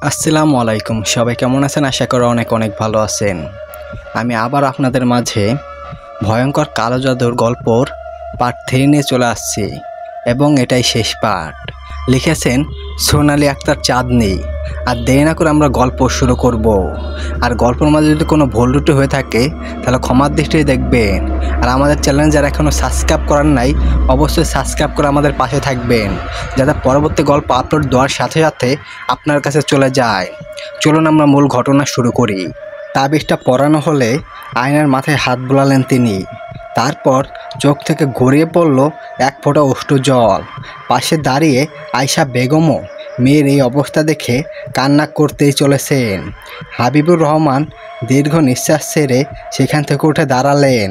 আসসালামু আলাইকুম। সবাই কেমন আছেন? আশা করি অনেক অনেক ভালো আছেন। আমি আবার আপনাদের মাঝে ভয়ঙ্কর কালো জাদুর গল্পর পার্ট 3 নিয়ে চলে আসছি এবং এটাই শেষ পার্ট। লিখেছেন সোনালী আক্তার চাঁদনী। আর দেরি না করে আমরা গল্প শুরু করব। আর গল্পের মাঝে যদি কোনো ভুল ত্রুটি হয়ে থাকে তাহলে ক্ষমার দৃষ্টিতে দেখবেন। আর আমাদের চ্যানেল যারা এখনও সাবস্ক্রাইব করার নাই অবশ্যই সাবস্ক্রাইব করে আমাদের পাশে থাকবেন, যাতে পরবর্তী গল্প আপলোড দেওয়ার সাথে সাথে আপনার কাছে চলে যায়। চলুন আমরা মূল ঘটনা শুরু করি। তাবিজটা পরানো হলে আয়নার মাথায় হাত বোলালেন তিনি। তারপর চোখ থেকে গড়িয়ে পড়ল এক ফোঁটা অশ্রু জল। পাশে দাঁড়িয়ে আয়শা বেগমও মেয়ের এই অবস্থা দেখে কান্না করতেই চলেছেন। হাবিবুর রহমান দীর্ঘ নিঃশ্বাস ছেড়ে সেখান থেকে উঠে দাঁড়ালেন।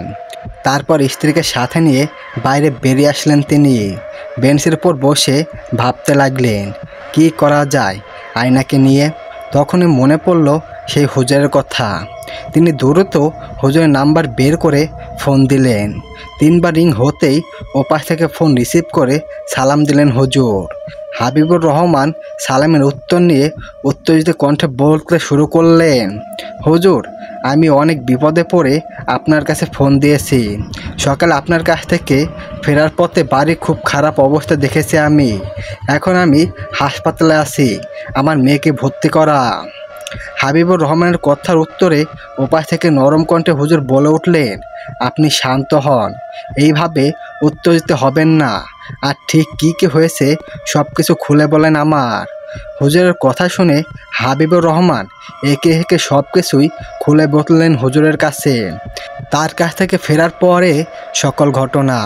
তারপর স্ত্রীকে সাথে নিয়ে বাইরে বেরিয়ে আসলেন তিনি। বেঞ্চের উপর বসে ভাবতে লাগলেন কি করা যায় আয়নাকে নিয়ে। তখনই মনে পড়ল সেই হুজুরের কথা। তিনি দ্রুত হুজুরের নাম্বার বের করে ফোন দিলেন। 3 বার রিং হতেই ওপাশ থেকে ফোন রিসিভ করে সালাম দিলেন হুজুর। হাবিবুর রহমান সালামের উত্তর নিয়ে উত্তেজিত কণ্ঠে বলতে শুরু করলেন, হুজুর, আমি অনেক বিপদে পড়ে আপনার কাছে ফোন দিয়েছি। সকালে আপনার কাছ থেকে ফেরার পথে বাড়ি খুব খারাপ অবস্থা দেখেছি আমি। এখন আমি হাসপাতালে আছি, আমার মেয়েকে ভর্তি করা। হাবিবুর রহমানের কথার উত্তরে ওপাশ থেকে নরম কণ্ঠে হুজুর বলে উঠলেন, আপনি শান্ত হন, এইভাবে উত্তেজিত হবেন না। আর ঠিক কী হয়েছে সব কিছু খুলে বলেন আমার। হুজুরের কথা শুনে হাবিবুর রহমান একে একে সব কিছুই খুলে বললেন হুজুরের কাছে। তার কাছ থেকে ফেরার পরে সকল ঘটনা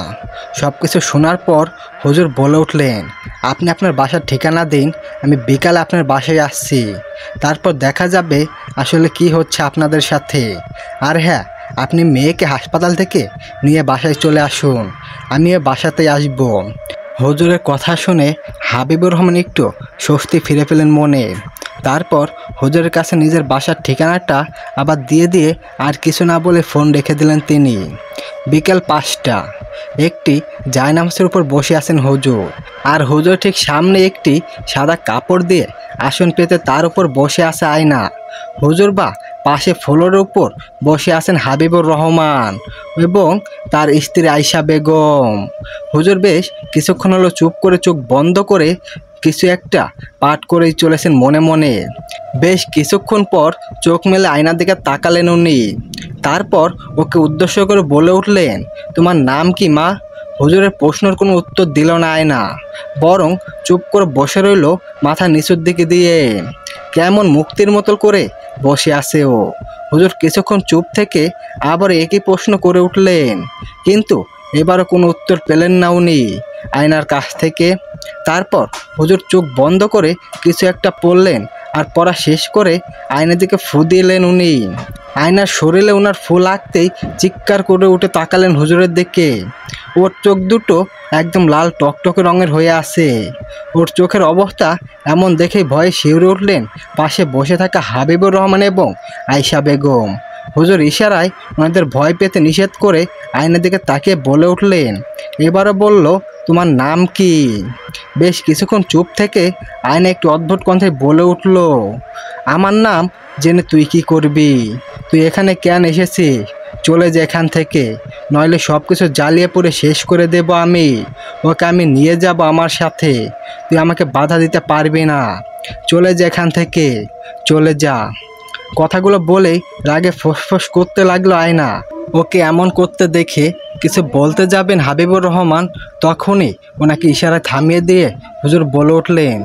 সব কিছু শোনার পর হুজুর বলে উঠলেন, আপনি আপনার বাসার ঠিকানা দিন, আমি বিকালে আপনার বাসায় আসছি। তারপর দেখা যাবে আসলে কি হচ্ছে আপনাদের সাথে। আর হ্যাঁ, আপনি মেয়েকে হাসপাতাল থেকে নিয়ে বাসায় চলে আসুন, আমিও বাসাতেই আসব। হুজুরের কথা শুনে হাবিবুর রহমান একটু স্বস্তি ফিরে পেলেন মনে। তারপর হুজুরের কাছে নিজের বাসার ঠিকানাটা আবার দিয়ে আর কিছু না বলে ফোন রেখে দিলেন তিনি। বিকেল 5টা। একটি জায়নামাজের উপর বসে আছেন হুজুর। আর হুজুর ঠিক সামনে একটি সাদা কাপড় দিয়ে আসন পেতে তার উপর বসে আছে আয়না। হুজুর বা পাশে ফ্লোরের উপর বসে আছেন হাবিবুর রহমান এবং তার স্ত্রী আয়শা বেগম। হুজুর বেশ কিছুক্ষণ হলো চুপ করে চোখ বন্ধ করে কিছু একটা পাঠ করেই চলেছেন মনে মনে। বেশ কিছুক্ষণ পর চোখ মেলে আয়নার দিকে তাকালেন উনি। তারপর ওকে উদ্দেশ্য করে বলে উঠলেন, তোমার নাম কি মা? হুজুরের প্রশ্নের কোনো উত্তর দিল না আয়না, বরং চুপ করে বসে রইল মাথা নিচুর দিকে দিয়ে। কেমন মুক্তির মতো করে বসে আছে ও। হুজুর কিছুক্ষণ চুপ থেকে আবার একই প্রশ্ন করে উঠলেন, কিন্তু এবারও কোনো উত্তর পেলেন না উনি আয়নার কাছ থেকে। তারপর হুজুর চোখ বন্ধ করে কিছু একটা পড়লেন আর পড়া শেষ করে আয়নার দিকে ফু দিলেন উনি। আয়নার শরীরে ওনার ফু লাগতেই চিৎকার করে উঠে তাকালেন হুজুরের দিকে। ওর চোখ দুটো একদম লাল টকটকে রঙের হয়ে আছে। ওর চোখের অবস্থা এমন দেখেই ভয়ে শিউরে উঠলেন পাশে বসে থাকা হাবিবুর রহমান এবং আয়শা বেগম। হুজুর ইশারায় ওনাদের ভয় পেতে নিষেধ করে আয়নার দিকে তাকিয়ে বলে উঠলেন, এবারও বলল, তোমার নাম কি? বেশ কিছুক্ষণ চুপ থেকে আয়না একটু অদ্ভুত কণ্ঠে বলে উঠল, আমার নাম জেনে তুই কি করবি? তুই এখানে কেন এসেছিস? চলে যা এখান থেকে, নইলে সব কিছু জ্বালিয়ে পুড়ে শেষ করে দেব আমি। ওকে আমি নিয়ে যাব আমার সাথে, তুই আমাকে বাধা দিতে পারবি না। চলে যা এখান থেকে, চলে যা। কথাগুলো বলেই রাগে ফোঁস করতে লাগলো আয়না। ওকে এমন করতে দেখে কিছু বলতে যাবেন হাবিবুর রহমান, তখনই ওনাকে ইশারায় থামিয়ে দিয়ে হুজুর বলে উঠলেন,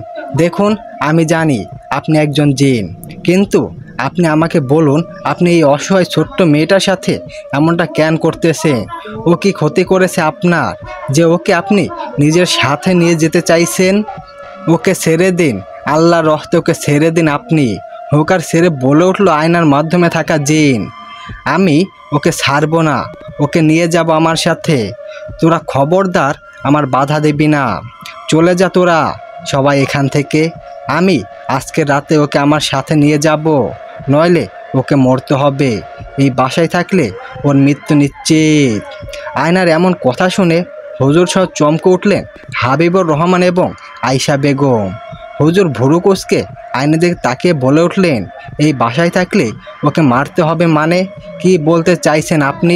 দেখুন, আমি জানি আপনি একজন জিন, কিন্তু আপনি আমাকে বলুন, আপনি এই অসহায় ছোট্ট মেয়েটার সাথে এমনটা কেন করতেছেন? ও কি ক্ষতি করেছে আপনার যে ওকে আপনি নিজের সাথে নিয়ে যেতে চাইছেন? ওকে ছেড়ে দিন, আল্লাহর রহমতে ওকে ছেড়ে দিন আপনি। হোকার ছেড়ে বলে উঠল আয়নার মাধ্যমে থাকা জিন, আমি ওকে ছাড়বো না, ওকে নিয়ে যাব আমার সাথে। তোরা খবরদার আমার বাধা দিবি না, চলে যা তোরা সবাই এখান থেকে। আমি আজকের রাতে ওকে আমার সাথে নিয়ে যাব, নইলে ওকে মরতে হবে। এই বাসায় থাকলে ওর মৃত্যু নিশ্চিত। আয়নার এমন কথা শুনে হুজুর সহ চমকে উঠলেন হাবিবুর রহমান এবং আয়শা বেগম। হুজুর ভুরু কুঁচকে আয়নার দিকে তাকিয়ে বলে উঠলেন, এই বাসায় থাকলে ওকে মারতে হবে মানে কি বলতে চাইছেন আপনি?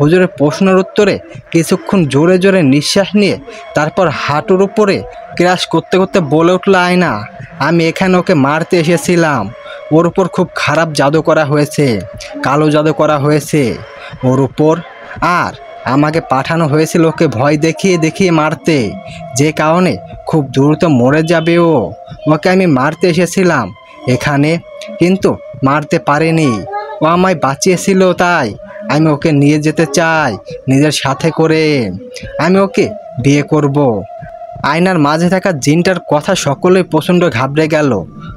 হুজুরের প্রশ্নের উত্তরে কিছুক্ষণ জোরে জোরে নিঃশ্বাস নিয়ে তারপর হাঁটুর উপরে ক্রাশ করতে করতে বলে উঠল আয়না, আমি এখানে ওকে মারতে এসেছিলাম। ওর উপর খুব খারাপ জাদু করা হয়েছে, কালো জাদু করা হয়েছে ওর উপর। আর আমাকে পাঠানো হয়েছিল ওকে ভয় দেখিয়ে দেখিয়ে মারতে, যে কারণে খুব দ্রুত মরে যাবে ও। ওকে আমি মারতে এসেছিলাম এখানে, কিন্তু মারতে পারিনি। ও আমায় বাঁচিয়েছিল, তাই আমি ওকে নিয়ে যেতে চাই নিজের সাথে করে। আমি ওকে বিয়ে করব। আয়নার মাঝে থাকা জিনটার কথা সকলেই প্রচণ্ড ঘাবড়ে গেল।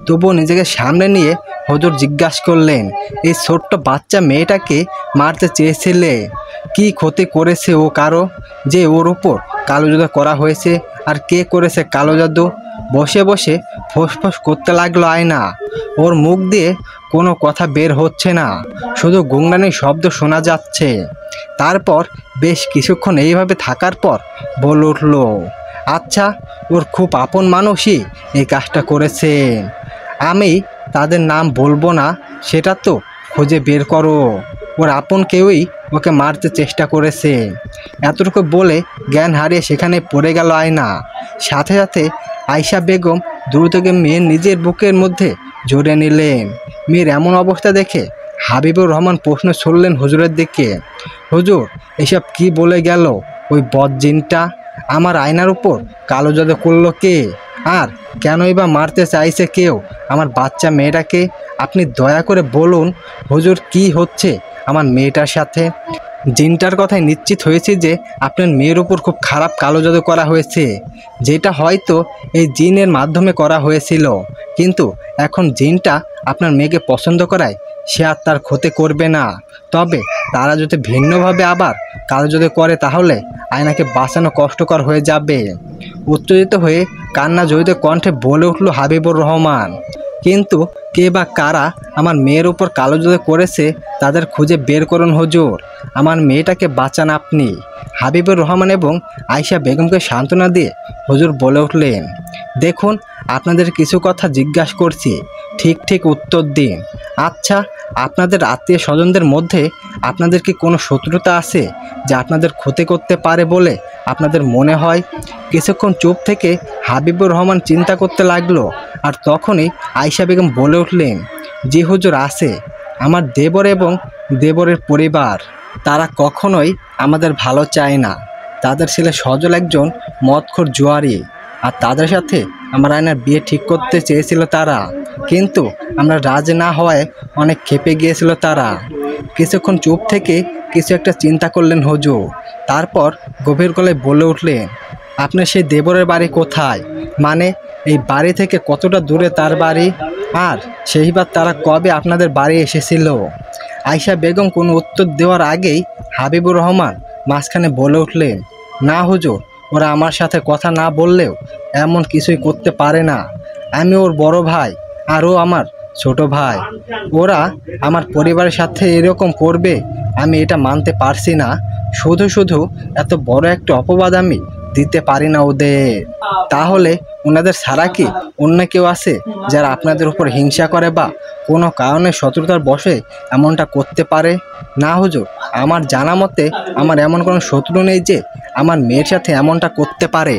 তবুও নিজেকে সামনে নিয়ে হুজুর জিজ্ঞাসা করলেন, এই ছোট্ট বাচ্চা মেয়েটাকে মারতে চেয়েছিলে? কি ক্ষতি করেছে ও কারো, যে ওর উপর কালো জাদু করা হয়েছে? আর কে করেছে কালো জাদু? বসে বসে ফোঁস করতে লাগলো আয়না। ওর মুখ দিয়ে কোনো কথা বের হচ্ছে না, শুধু গুংরানির শব্দ শোনা যাচ্ছে। তারপর বেশ কিছুক্ষণ এইভাবে থাকার পর বলে উঠল, আচ্ছা, ওর খুব আপন মানুষই এই কাজটা করেছে। আমি তাদের নাম বলবো না, সেটা তো খুঁজে বের করো। ওর আপন কেউই ওকে মারতে চেষ্টা করেছে। এতটুকু বলে জ্ঞান হারিয়ে সেখানে পড়ে গেল আয়না। সাথে সাথে আয়শা বেগম দ্রুত গিয়ে মেয়ের নিজের বুকের মধ্যে জড়িয়ে নিলেন। মেয়ের এমন অবস্থা দেখে হাবিবুর রহমান প্রশ্ন ছুড়লেন হুজুরের দিকে, হুজুর, এসব কি বলে গেল ওই বদজিনটা? আমার আয়নার উপর কালো জাদু করলো কে? আর কেনই বা মারতে চাইছে কেউ আমার বাচ্চা মেয়েটাকে? আপনি দয়া করে বলুন হুজুর, কি হচ্ছে আমার মেয়েটার সাথে? জিনটার কথায় নিশ্চিত হয়েছি যে আপনার মেয়ের উপর খুব খারাপ কালো জাদু করা হয়েছে, যেটা হয়তো এই জিনের মাধ্যমে করা হয়েছিল। কিন্তু এখন জিনটা আপনার মেয়েকে পছন্দ করায় সে আর তার ক্ষতি করবে না। তবে তারা যদি ভিন্নভাবে আবার কালো জাদু করে তাহলে আয়নাকে বাঁচানো কষ্টকর হয়ে যাবে। উত্তেজিত হয়ে কান্না জড়িত কণ্ঠে বলে উঠল হাবিবুর রহমান, কিন্তু কে বা কারা আমার মেয়ের উপর কালো জাদু করেছে তাদের খুঁজে বের করুন হুজুর, আমার মেয়েটাকে বাঁচান আপনি। হাবিবুর রহমান এবং আয়শা বেগমকে সান্ত্বনা দিয়ে হুজুর বলে উঠলেন, দেখুন, আপনাদের কিছু কথা জিজ্ঞাসা করছি, ঠিক ঠিক উত্তর দিন। আচ্ছা, আপনাদের আত্মীয় স্বজনদের মধ্যে আপনাদের কি কোনো শত্রুতা আছে যা আপনাদের ক্ষতি করতে পারে বলে আপনাদের মনে হয়? কিছুক্ষণ চুপ থেকে হাবিবুর রহমান চিন্তা করতে লাগলো। আর তখনই আয়শা বেগম বলে উঠলেন, জি হুজুর, আছে। আমার দেবর এবং দেবরের পরিবার, তারা কখনোই আমাদের ভালো চায় না। তাদের ছেলে সজল একজন মদখোর জুয়ারি, আর তাদের সাথে আমার আয়নার বিয়ে ঠিক করতে চেয়েছিল তারা, কিন্তু আমরা রাজি না হওয়ায় অনেক ক্ষেপে গিয়েছিল তারা। কিছুক্ষণ চুপ থেকে কিছু একটা চিন্তা করলেন হুজুর, তারপর গভীর গলায় বলে উঠলেন, আপনার সেই দেবরের বাড়ি কোথায়? মানে এই বাড়ি থেকে কতটা দূরে তার বাড়ি? আর সেইবার তারা কবে আপনাদের বাড়ি এসেছিল? আয়শা বেগম কোনো উত্তর দেওয়ার আগেই হাবিবুর রহমান মাঝখানে বলে উঠলেন, না হুজুর, ওরা আমার সাথে কথা না বললেও এমন কিছুই করতে পারে না। আমি ওর বড় ভাই আর ও আমার ছোট ভাই। ওরা আমার পরিবারের সাথে এরকম করবে আমি এটা মানতে পারছি না। শুধু শুধু এত বড় একটা অপবাদ আমি দিতে পারি না ওদের। তাহলে ওনাদের ছাড়া কি অন্য কেউ আছে যারা আপনাদের উপর হিংসা করে বা কোনো কারণে শত্রুতার বশে এমনটা করতে পারে? না হুজুর, আমার জানা মতে আমার এমন কোনো শত্রু নেই যে আমার মেয়ের সাথে এমনটা করতে পারে।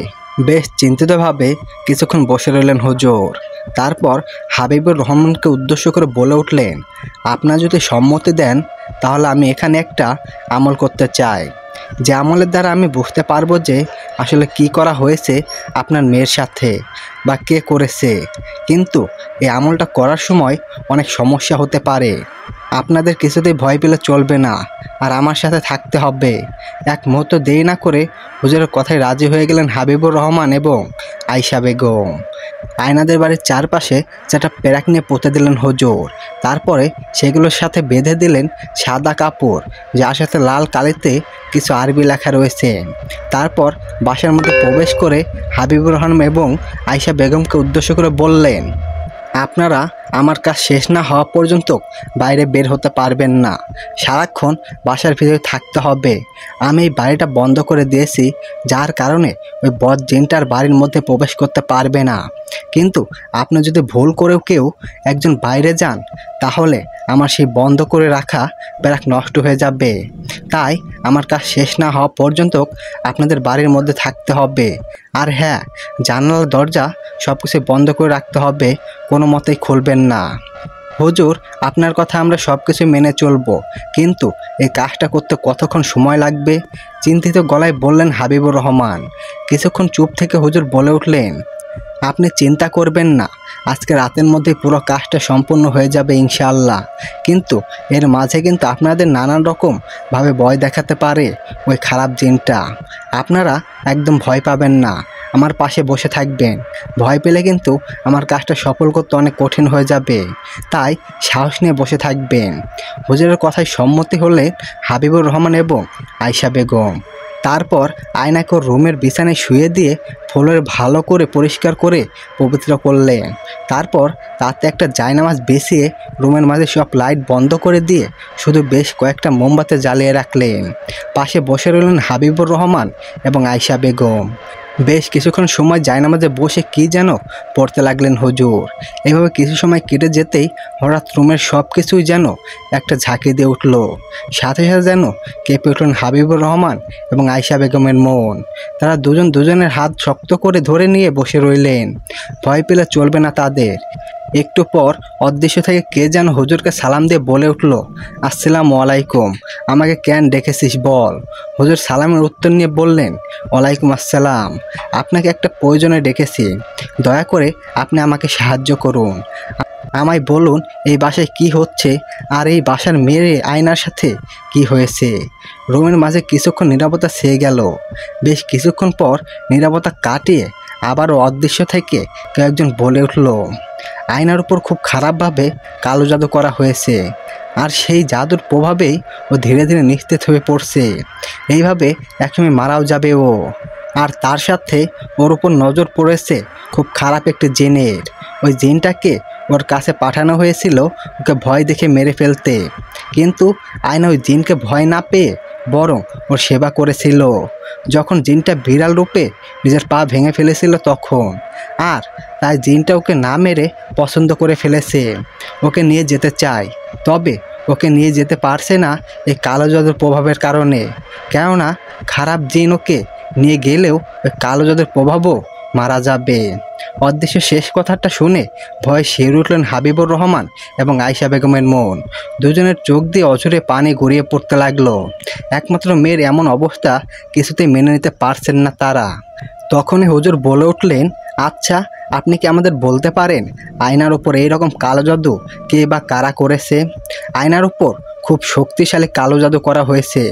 বেশ চিন্তিতভাবে কিছুক্ষণ বসে রইলেন হুজুর। তারপর হাবিবুর রহমানকে উদ্দেশ্য করে বলে উঠলেন, আপনারা যদি সম্মতি দেন তাহলে আমি এখানে একটা আমল করতে চাই, যে আমলের দ্বারা আমি বুঝতে পারবো যে আসলে কি করা হয়েছে আপনার মেয়ের সাথে বা কে করেছে। কিন্তু এই আমলটা করার সময় অনেক সমস্যা হতে পারে। আপনাদের কিছুতেই ভয় পেলে চলবে না, আর আমার সাথে থাকতে হবে। এক মুহূর্ত দেরি না করে হুজুরের কথায় রাজি হয়ে গেলেন হাবিবুর রহমান এবং আয়শা বেগম। আয়নাদের বাড়ির চারপাশে চারটা পেরাক নিয়ে পুঁতে দিলেন হুজুর। তারপরে সেগুলোর সাথে বেঁধে দিলেন সাদা কাপড়, যার সাথে লাল কালিতে কিছু আরবি লেখা রয়েছে। তারপর বাসার মধ্যে প্রবেশ করে হাবিবুর রহমান এবং আয়শা বেগমকে উদ্দেশ্য করে বললেন, আপনারা আমার কাজ শেষ না হওয়া পর্যন্ত বাইরে বের হতে পারবেন না, সারাক্ষণ বাসার ভিতরে থাকতে হবে। আমি এই বাড়িটা বন্ধ করে দিয়েছি, যার কারণে ওই বদ জিনটার বাড়ির মধ্যে প্রবেশ করতে পারবে না। কিন্তু আপনি যদি ভুল করেও কেউ একজন বাইরে যান, তাহলে আমার সেই বন্ধ করে রাখা ব্যারাক নষ্ট হয়ে যাবে। তাই আমার কাজ শেষ না হওয়া পর্যন্ত আপনাদের বাড়ির মধ্যে থাকতে হবে। আর হ্যাঁ, জানালার দরজা সব কিছু বন্ধ করে রাখতে হবে, কোনো মতেই খুলবেন না। হুজুর, আপনার কথা আমরা সব কিছু মেনে চলবো, কিন্তু এই কাজটা করতে কতক্ষণ সময় লাগবে? চিন্তিত গলায় বললেন হাবিবুর রহমান। কিছুক্ষণ চুপ থেকে হুজুর বলে উঠলেন, আপনি চিন্তা করবেন না, আজকে রাতের মধ্যে পুরো কাজটা সম্পূর্ণ হয়ে যাবে ইনশাআল্লাহ। কিন্তু এর মাঝে কিন্তু আপনাদের নানান রকমভাবে ভয় দেখাতে পারে ওই খারাপ জিনটা। আপনারা একদম ভয় পাবেন না, আমার পাশে বসে থাকবেন। ভয় পেলে কিন্তু আমার কাজটা সফল করতে অনেক কঠিন হয়ে যাবে, তাই সাহস নিয়ে বসে থাকবেন। হুজুরের কথায় সম্মতি হলে হাবিবুর রহমান এবং আয়শা বেগম। তারপর আয়নাকে ওর রুমের বিছানায় শুয়ে দিয়ে ফ্লোর ভালো করে পরিষ্কার করে পবিত্র করলেন। তারপর তাতে একটা জায়নামাজ বিছিয়ে রুমের মাঝে সব লাইট বন্ধ করে দিয়ে শুধু বেশ কয়েকটা মোমবাতি জ্বালিয়ে রাখলেন। পাশে বসে রইলেন হাবিবুর রহমান এবং আয়শা বেগম। বেশ কিছুক্ষণ সময় জায়নামাজে বসে কি যেন পড়তে লাগলেন হুজুর। এভাবে কিছু সময় কেটে যেতেই হঠাৎ রুমের সব কিছুই যেন একটা ঝাঁকি দিয়ে উঠল। সাথে সাথে যেন কেঁপে উঠলেন হাবিবুর রহমান এবং আয়শা বেগমের মন। তারা দুজন দুজনের হাত শক্ত করে ধরে নিয়ে বসে রইলেন। ভয় পেলে চলবে না তাদের। একটু পর অদৃশ্য থেকে কে যেন হুজুরকে সালাম দিয়ে বলে উঠল, আসসালামু আলাইকুম, আমাকে কেন ডেকেছিস বল? হুজুর সালামের উত্তর নিয়ে বললেন, ওয়ালাইকুম আসসালাম, আপনাকে একটা প্রয়োজনে ডেকেছি, দয়া করে আপনি আমাকে সাহায্য করুন। আমায় বলুন এই বাসায় কি হচ্ছে, আর এই বাসার মেয়ের আয়নার সাথে কি হয়েছে? রুমের মাঝে কিছুক্ষণ নীরবতা ছেয়ে গেল। বেশ কিছুক্ষণ পর নীরবতা কাটিয়ে আবারও অদৃশ্য থেকে কেউ একজন বলে উঠল, আয়নার উপর খুব খারাপভাবে কালো জাদু করা হয়েছে, আর সেই জাদুর প্রভাবেই ও ধীরে ধীরে নিস্তেজ হয়ে পড়ছে। এইভাবে একসময় মারাও যাবে ও। আর তার সাথে ওর উপর নজর পড়েছে খুব খারাপ একটি জিনের। ওই জিনটাকে ওর কাছে পাঠানো হয়েছিল ওকে ভয় দেখে মেরে ফেলতে, কিন্তু আয়না ওই জিনকে ভয় না পেয়ে বরং ওর সেবা করেছিল। যখন জিনটা বিড়াল রূপে নিজের পা ভেঙে ফেলেছিল তখন, আর তাই জিনটা ওকে না মেরে পছন্দ করে ফেলেছে, ওকে নিয়ে যেতে চায়। তবে ওকে নিয়ে যেতে পারছে না এই কালো জাদুর প্রভাবের কারণে, কেননা খারাপ জিন ওকে নিয়ে গেলেও ওই কালো জাদুর প্রভাবও মারা যাবে। অদৃশ্য শেষ কথাটা শুনে ভয়ে শিউরে উঠলেন হাবিবুর রহমান এবং আয়শা বেগমের মন। দুজনের চোখ দিয়ে অঝরে পানি গড়িয়ে পড়তে লাগলো। একমাত্র মেয়ের এমন অবস্থা কিছুতেই মেনে নিতে পারছেন না তারা। তখনই হুজুর বলে উঠলেন, আচ্ছা, আপনি কি আমাদের বলতে পারেন আয়নার উপর এইরকম কালো জাদু কে বা কারা করেছে? আয়নার উপর খুব শক্তিশালী কালো জাদু করা হয়েছে,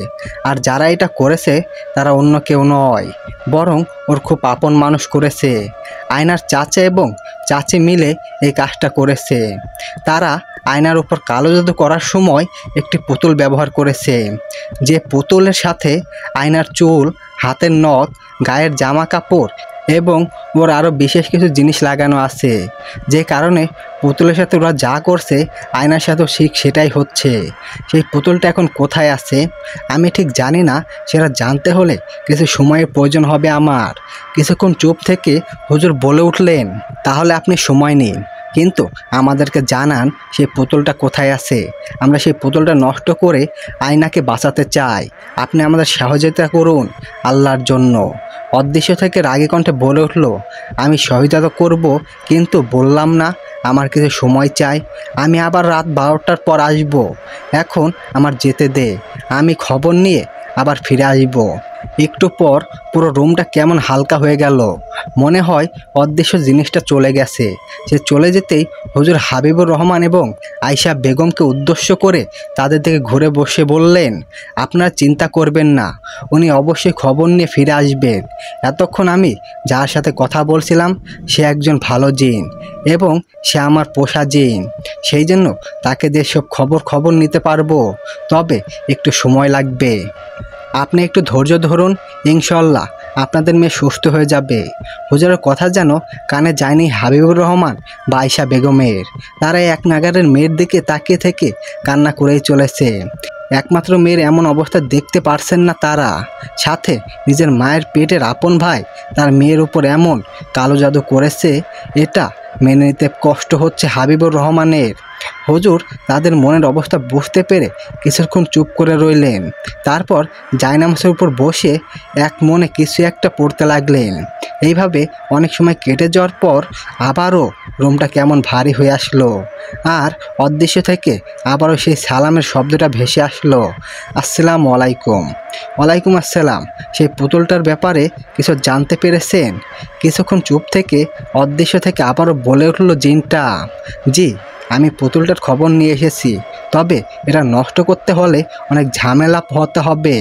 আর যারা এটা করেছে তারা অন্য কেউ নয়, বরং ওর খুব আপন মানুষ করেছে। আয়নার চাচা এবং চাচি মিলে এই কাজটা করেছে। তারা আয়নার উপর কালো জাদু করার সময় একটি পুতুল ব্যবহার করেছে, যে পুতুলের সাথে আয়নার চুল, হাতের নখ, গায়ের জামা কাপড় এবং ওর আরও বিশেষ কিছু জিনিস লাগানো আছে, যে কারণে পুতুলের সাথে ওরা যা করছে আয়নার সাথেও ঠিক সেটাই হচ্ছে। সেই পুতুলটা এখন কোথায় আছে আমি ঠিক জানি না, সেটা জানতে হলে কিছু সময়ের প্রয়োজন হবে আমার। কিছুক্ষণ চুপ থেকে হুজুর বলে উঠলেন, তাহলে আপনি সময় নিন, কিন্তু আমাদেরকে জানান সেই পুতুলটা কোথায় আছে। আমরা সেই পুতুলটা নষ্ট করে আয়নাকে বাঁচাতে চাই, আপনি আমাদের সহযোগিতা করুন আল্লাহর জন্য। অদৃশ্য থেকে রাগী কণ্ঠে বলে উঠল, আমি সহযোগিতা করব, কিন্তু বললাম না আমার কিছু সময় চাই। আমি আবার রাত 12টার পর আসব, এখন আমার যেতে দে, আমি খবর নিয়ে আবার ফিরে আসব। একটু পর পুরো রুমটা কেমন হালকা হয়ে গেল, মনে হয় অদৃশ্য জিনিসটা চলে গেছে। সে চলে যেতেই হুজুর হাবিবুর রহমান এবং আয়শা বেগমকে উদ্দেশ্য করে তাদের দিকে ঘুরে বসে বললেন, আপনারা চিন্তা করবেন না, উনি অবশ্যই খবর নিয়ে ফিরে আসবেন। এতক্ষণ আমি যার সাথে কথা বলছিলাম সে একজন ভালো জিন এবং সে আমার পোষা জিন, সেই জন্য তাকে দিয়ে সব খবর নিতে পারবো, তবে একটু সময় লাগবে। আপনি একটু ধৈর্য ধরুন, ইনশাল্লাহ আপনাদের মেয়ে সুস্থ হয়ে যাবে। হুজুরের কথা যেন কানে যায়নি হাবিবুর রহমান বা আয়েশা বেগমের। তারা এক নাগারের মেয়ের দিকে তাকিয়ে থেকে কান্না করেই চলেছে। একমাত্র মেয়ের এমন অবস্থা দেখতে পারছেন না তারা, সাথে নিজের মায়ের পেটের আপন ভাই তার মেয়ের উপর এমন কালো জাদু করেছে, এটা মেনে নিতে কষ্ট হচ্ছে হাবিবুর রহমানের। হুজুর তাদের মনের অবস্থা বুঝতে পেরে কিছুক্ষণ চুপ করে রইলেন। তারপর জায়নামাজের উপর বসে এক মনে কিছু একটা পড়তে লাগলেন। এইভাবে অনেক সময় কেটে যাওয়ার পর আবারও রুমটা কেমন ভারী হয়ে আসলো, আর অদৃশ্য থেকে আবারও সেই সালামের শব্দটা ভেসে আসলো, আসসালামু আলাইকুম। ওয়ালাইকুম আসসালাম। সেই পুতুলটার ব্যাপারে কিছু জানতে পেরেছেন? কিছুক্ষণ চুপ থেকে অদৃশ্য থেকে আবারও বলে উঠল জিনটা, জি আমি পুতুলটার খবর নিয়ে এসেছি, তবে এটা নষ্ট করতে হলে অনেক ঝামেলা হতে হবে।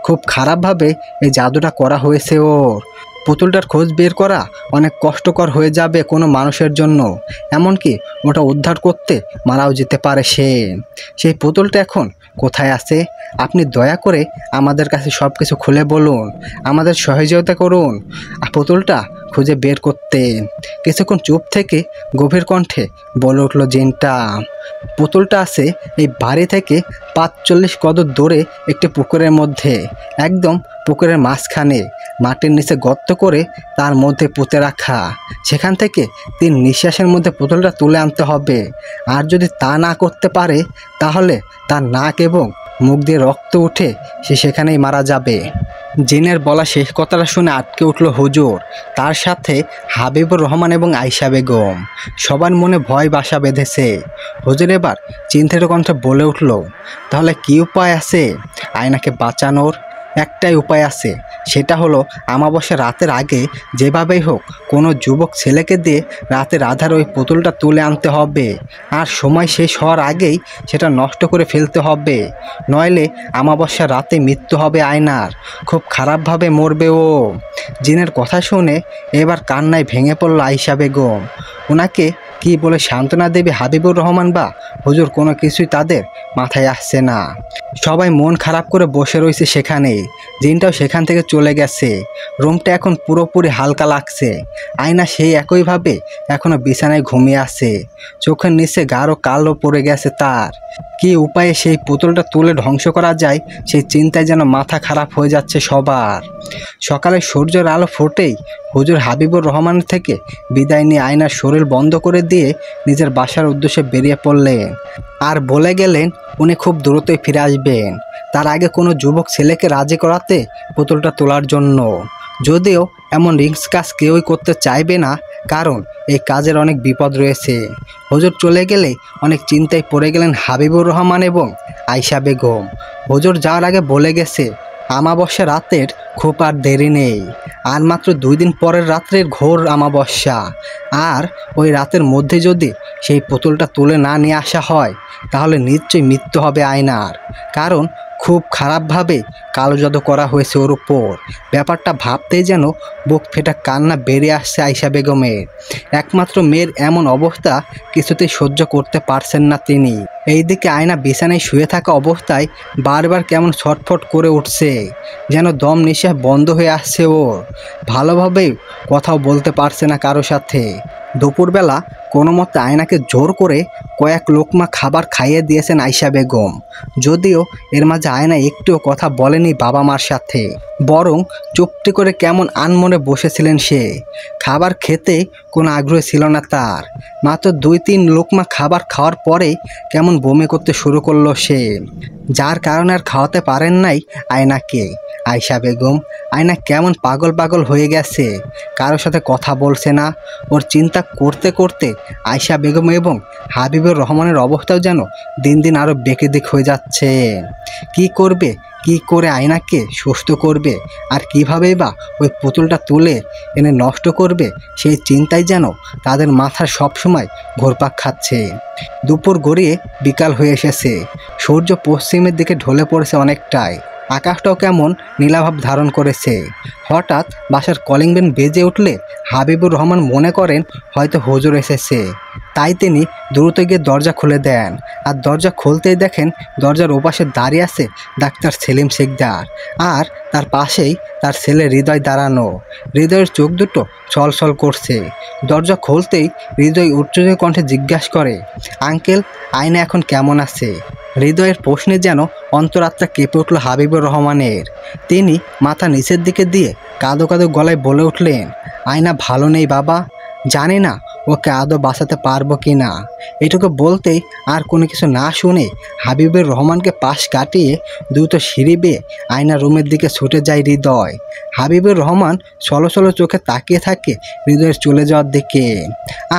খুব খারাপভাবে এই জাদুটা করা হয়েছে ওর। পুতুলটার খোঁজ বের করা অনেক কষ্টকর হয়ে যাবে কোনো মানুষের জন্য, এমনকি ওটা উদ্ধার করতে মারাও যেতে পারে সে। সেই পুতুলটা এখন কোথায় আছে? আপনি দয়া করে আমাদের কাছে সব কিছু খুলে বলুন, আমাদের সহযোগিতা করুন পুতুলটা খুঁজে বের করতে। কিছুক্ষণ চুপ থেকে গভীর কণ্ঠে বলে উঠল জিনটা, পুতুলটা আছে এই বাড়ি থেকে ৪৫ কদর দূরে একটি পুকুরের মধ্যে, একদম পুকুরের মাঝখানে মাটির নিচে গর্ত করে তার মধ্যে পুঁতে রাখা। সেখান থেকে ৩ নিঃশ্বাসের মধ্যে পুতুলটা তুলে আনতে হবে। আর যদি তা না করতে পারে তাহলে তার নাক এবং মুখ দিয়ে রক্ত উঠে সে সেখানেই মারা যাবে। জিনের বলা শেষ কথাটা শুনে আটকে উঠল হুজুর, তার সাথে হাবিবুর রহমান এবং আয়েশা বেগম। সবার মনে ভয় বাসা বেঁধেছে। হুজুর এবার চিন্তিত কণ্ঠে বলে উঠল, তাহলে কি উপায় আছে আয়নাকে বাঁচানোর? একটাই উপায় আছে, সেটা হলো আমাবস্যা রাতের আগে যেভাবেই হোক কোনো যুবক ছেলেকে দিয়ে রাতের আধার ওই পুতুলটা তুলে আনতে হবে, আর সময় শেষ হওয়ার আগেই সেটা নষ্ট করে ফেলতে হবে, নইলে আমাবস্যা রাতে মৃত্যু হবে আয়নার, খুব খারাপভাবে মরবে ও। জিনের কথা শুনে এবার কান্নায় ভেঙে পড়ল আয়েশা বেগম। ওনাকে কি বলে সান্ত্বনা দেবে হাবিবুর রহমান বা হুজুর কোনো কিছুই তাদের মাথায় আসছে না। সবাই মন খারাপ করে বসে রয়েছে সেখানেই। জিনটাও সেখান থেকে চলে গেছে। রুমটা এখন পুরোপুরি হালকা লাগছে। আয়না সেই একইভাবে এখনও বিছানায় ঘুমিয়ে আছে। চোখের নিচে গাঢ় কালো পড়ে গেছে তার। কী উপায়ে সেই পুতুলটা তুলে ধ্বংস করা যায় সেই চিন্তায় যেন মাথা খারাপ হয়ে যাচ্ছে সবার। সকালে সূর্যের আলো ফুটেই হুজুর হাবিবুর রহমান থেকে বিদায় নিয়ে আয়নার শরীর বন্ধ করে দিয়ে নিজের বাসার উদ্দেশ্যে বেরিয়ে পড়লেন, আর বলে গেলেন উনি খুব দ্রুতই ফিরে আসবেন। তার আগে কোনো যুবক ছেলেকে রাজি করাতে পুতুলটা তোলার জন্য। যদিও এমন রিস্ক কাজ কেউই করতে চাইবে না, কারণ এই কাজের অনেক বিপদ রয়েছে। হুজুর চলে গেলে অনেক চিন্তায় পড়ে গেলেন হাবিবুর রহমান এবং আয়েশা বেগম। হুজুর যাওয়ার আগে বলে গেছে আমাবস্যা রাতের খুব আর দেরি নেই, আর মাত্র 2 দিন পরের রাত্রের ঘোর আমাবস্যা। আর ওই রাতের মধ্যে যদি সেই পুতুলটা তুলে না নিয়ে আসা হয় তাহলে নিশ্চয়ই মৃত্যু হবে আয়নার, কারণ খুব খারাপভাবে কালো জাদু করা হয়েছে ওর উপর। ব্যাপারটা ভাবতেই যেন বুক ফেটা কান্না বেরিয়ে আসছে আয়েশা বেগমের। একমাত্র মেয়ের এমন অবস্থা কিছুতেই সহ্য করতে পারছেন না তিনি। এইদিকে আয়না বিছানায় শুয়ে থাকা অবস্থায় বারবার কেমন ছটফট করে উঠছে, যেন দম নিঃশ্বাস বন্ধ হয়ে আসছে ওর। ভালোভাবেই কথাও বলতে পারছে না কারো সাথে। দুপুরবেলা কোনো মতে আয়নাকে জোর করে কয়েক লোকমা খাবার খাইয়ে দিয়েছেন আয়েশা বেগম। যদিও এর মাঝে আয়না একটুও কথা বলেনি বাবা মার সাথে, বরং চুপটি করে কেমন আনমনে বসেছিলেন সে। খাবার খেতে কোনো আগ্রহ ছিল না তার। মাত্র 2-3 লোকমা খাবার খাওয়ার পরেই কেমন বমি করতে শুরু করলো সে, যার কারণে আর খাওয়াতে পারেন নাই আয়নাকে। আয়েশা বেগম আয়না কেমন পাগল পাগল হয়ে গেছে, কারোর সাথে কথা বলছে না। ওর চিন্তা করতে করতে আয়েশা বেগম এবং হাবিবুর রহমানের অবস্থাও যেন দিন দিন আরও বেঁকে দিক হয়ে যাচ্ছে। কি করবে, কি করে আয়নাকে সুস্থ করবে, আর কিভাবেই বা ওই পুতুলটা তুলে এনে নষ্ট করবে, সেই চিন্তায় যেন তাদের মাথার সবসময় ঘুরপাক খাচ্ছে। দুপুর গড়িয়ে বিকাল হয়ে এসেছে। সূর্য পশ্চিমের দিকে ঢলে পড়েছে অনেকটাই। আকাশটাও কেমন নীলাভাব ধারণ করেছে। হঠাৎ বাসার কলিং বেল বেজে উঠলে হাবিবুর রহমান মনে করেন হয়তো হুজুর এসেছে। তাই তিনি দ্রুত গিয়ে দরজা খুলে দেন। আর দরজা খুলতেই দেখেন দরজার ওপাশে দাঁড়িয়ে আছে ডাক্তার সেলিম শিকদার, আর তার পাশেই তার ছেলে হৃদয় দাঁড়ানো। হৃদয়ের চোখ দুটো ছলছল করছে। দরজা খুলতেই হৃদয় উচ্চস্বরে কণ্ঠে জিজ্ঞাসা করে, আঙ্কেল, আয়না এখন কেমন আছে? হৃদয়ের প্রশ্নে যেন অন্তরাত্মা কেঁপে উঠল হাবিবুর রহমানের। তিনি মাথা নিচের দিকে দিয়ে কাঁদো কাঁদো গলায় বলে উঠলেন, আয়না ভালো নেই বাবা, জানি না ওকে আদৌ বাঁচাতে পারবো কি না। এটুকু বলতেই আর কোনো কিছু না শুনে হাবিবুর রহমানকে পাশ কাটিয়ে দ্রুত সিঁড়ি বেয়ে আয়না রুমের দিকে ছুটে যায় হৃদয়। হাবিবুর রহমান সলো সলো চোখে তাকিয়ে থাকে হৃদয়ের চলে যাওয়ার দিকে।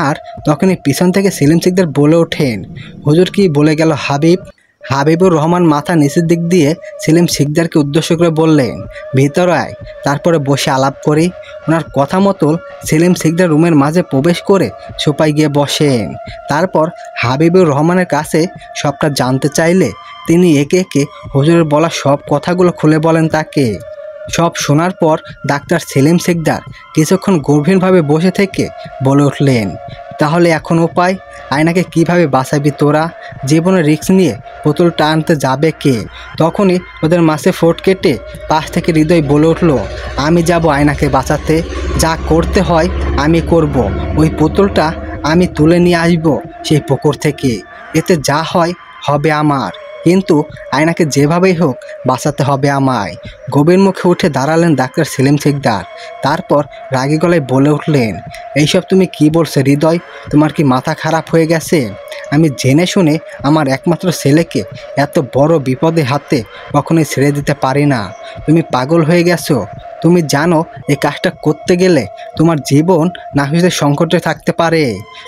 আর তখনই পিছন থেকে সেলিম শিকদার বলে ওঠেন, হুজুর কি বলে গেল হাবিব? হাবিবুর রহমান মাথা নিচের দিক দিয়ে সেলিম শিকদারকে উদ্দেশ্য করে বললেন, ভিতরে আয়, তারপরে বসে আলাপ করি। ওনার কথা মতো সেলিম শিকদার রুমের মাঝে প্রবেশ করে সোফায় গিয়ে বসেন। তারপর হাবিবুর রহমানের কাছে সবটা জানতে চাইলে তিনি একে একে হুজুরের বলা সব কথাগুলো খুলে বলেন তাকে। সব শোনার পর ডাক্তার সেলিম শিকদার কিছুক্ষণ গভীরভাবে বসে থেকে বলে উঠলেন, তাহলে এখন উপায়? আয়নাকে কিভাবে বাঁচাবি তোরা? জীবনের রিস্ক নিয়ে বোতলটা আনতে যাবে কে? তখনই ওদের মাঝে ফোট কেটে পাশ থেকে হৃদয় বলে উঠল, আমি যাব আয়নাকে বাঁচাতে, যা করতে হয় আমি করব। ওই বোতলটা আমি তুলে নিয়ে আসব সেই পুকুর থেকে, এতে যা হয় হবে আমার, কিন্তু আয়নাকে যেভাবেই হোক বাঁচাতে হবে আমায়। গভীর মুখে উঠে দাঁড়ালেন ডাক্তার সেলিম শিকদার। তারপর রাগী গলায় বলে উঠলেন, এইসব তুমি কি বলছো হৃদয়? তোমার কি মাথা খারাপ হয়ে গেছে? আমি জেনে শুনে আমার একমাত্র ছেলেকে এত বড় বিপদের হাতে কখনোই ছেড়ে দিতে পারি না। তুমি পাগল হয়ে গেছো। তুমি জানো এই কাজটা করতে গেলে তোমার জীবন নাহিদের সংকটে থাকতে পারে।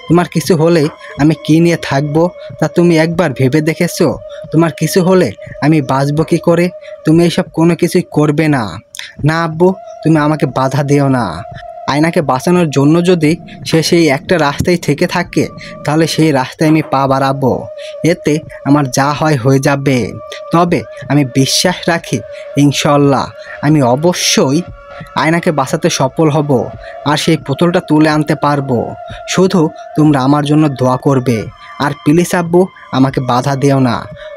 তোমার কিছু হলে আমি কি নিয়ে থাকবো তা তুমি একবার ভেবে দেখেছো? তোমার কিছু হলে আমি বাঁচবো কী করে? তুমি এইসব কোনো কিছুই করবে না। না আব্বু, তুমি আমাকে বাধা দিও না। আয়নাকে বাঁচানোর জন্য যদি সে সেই একটা রাস্তায় থেকে থাকে, তাহলে সেই রাস্তায় আমি পা বাড়াবো। এতে আমার যা হয় হয়ে যাবে। তবে আমি বিশ্বাস রাখি ইনশাল্লাহ আমি অবশ্যই আয়নাকে বাঁচাতে সফল হব, আর সেই পুতুলটা তুলে আনতে পারবো। শুধু তোমরা আমার জন্য দোয়া করবে। আর প্লিজ আব্বু, আমাকে বাধা দিও না।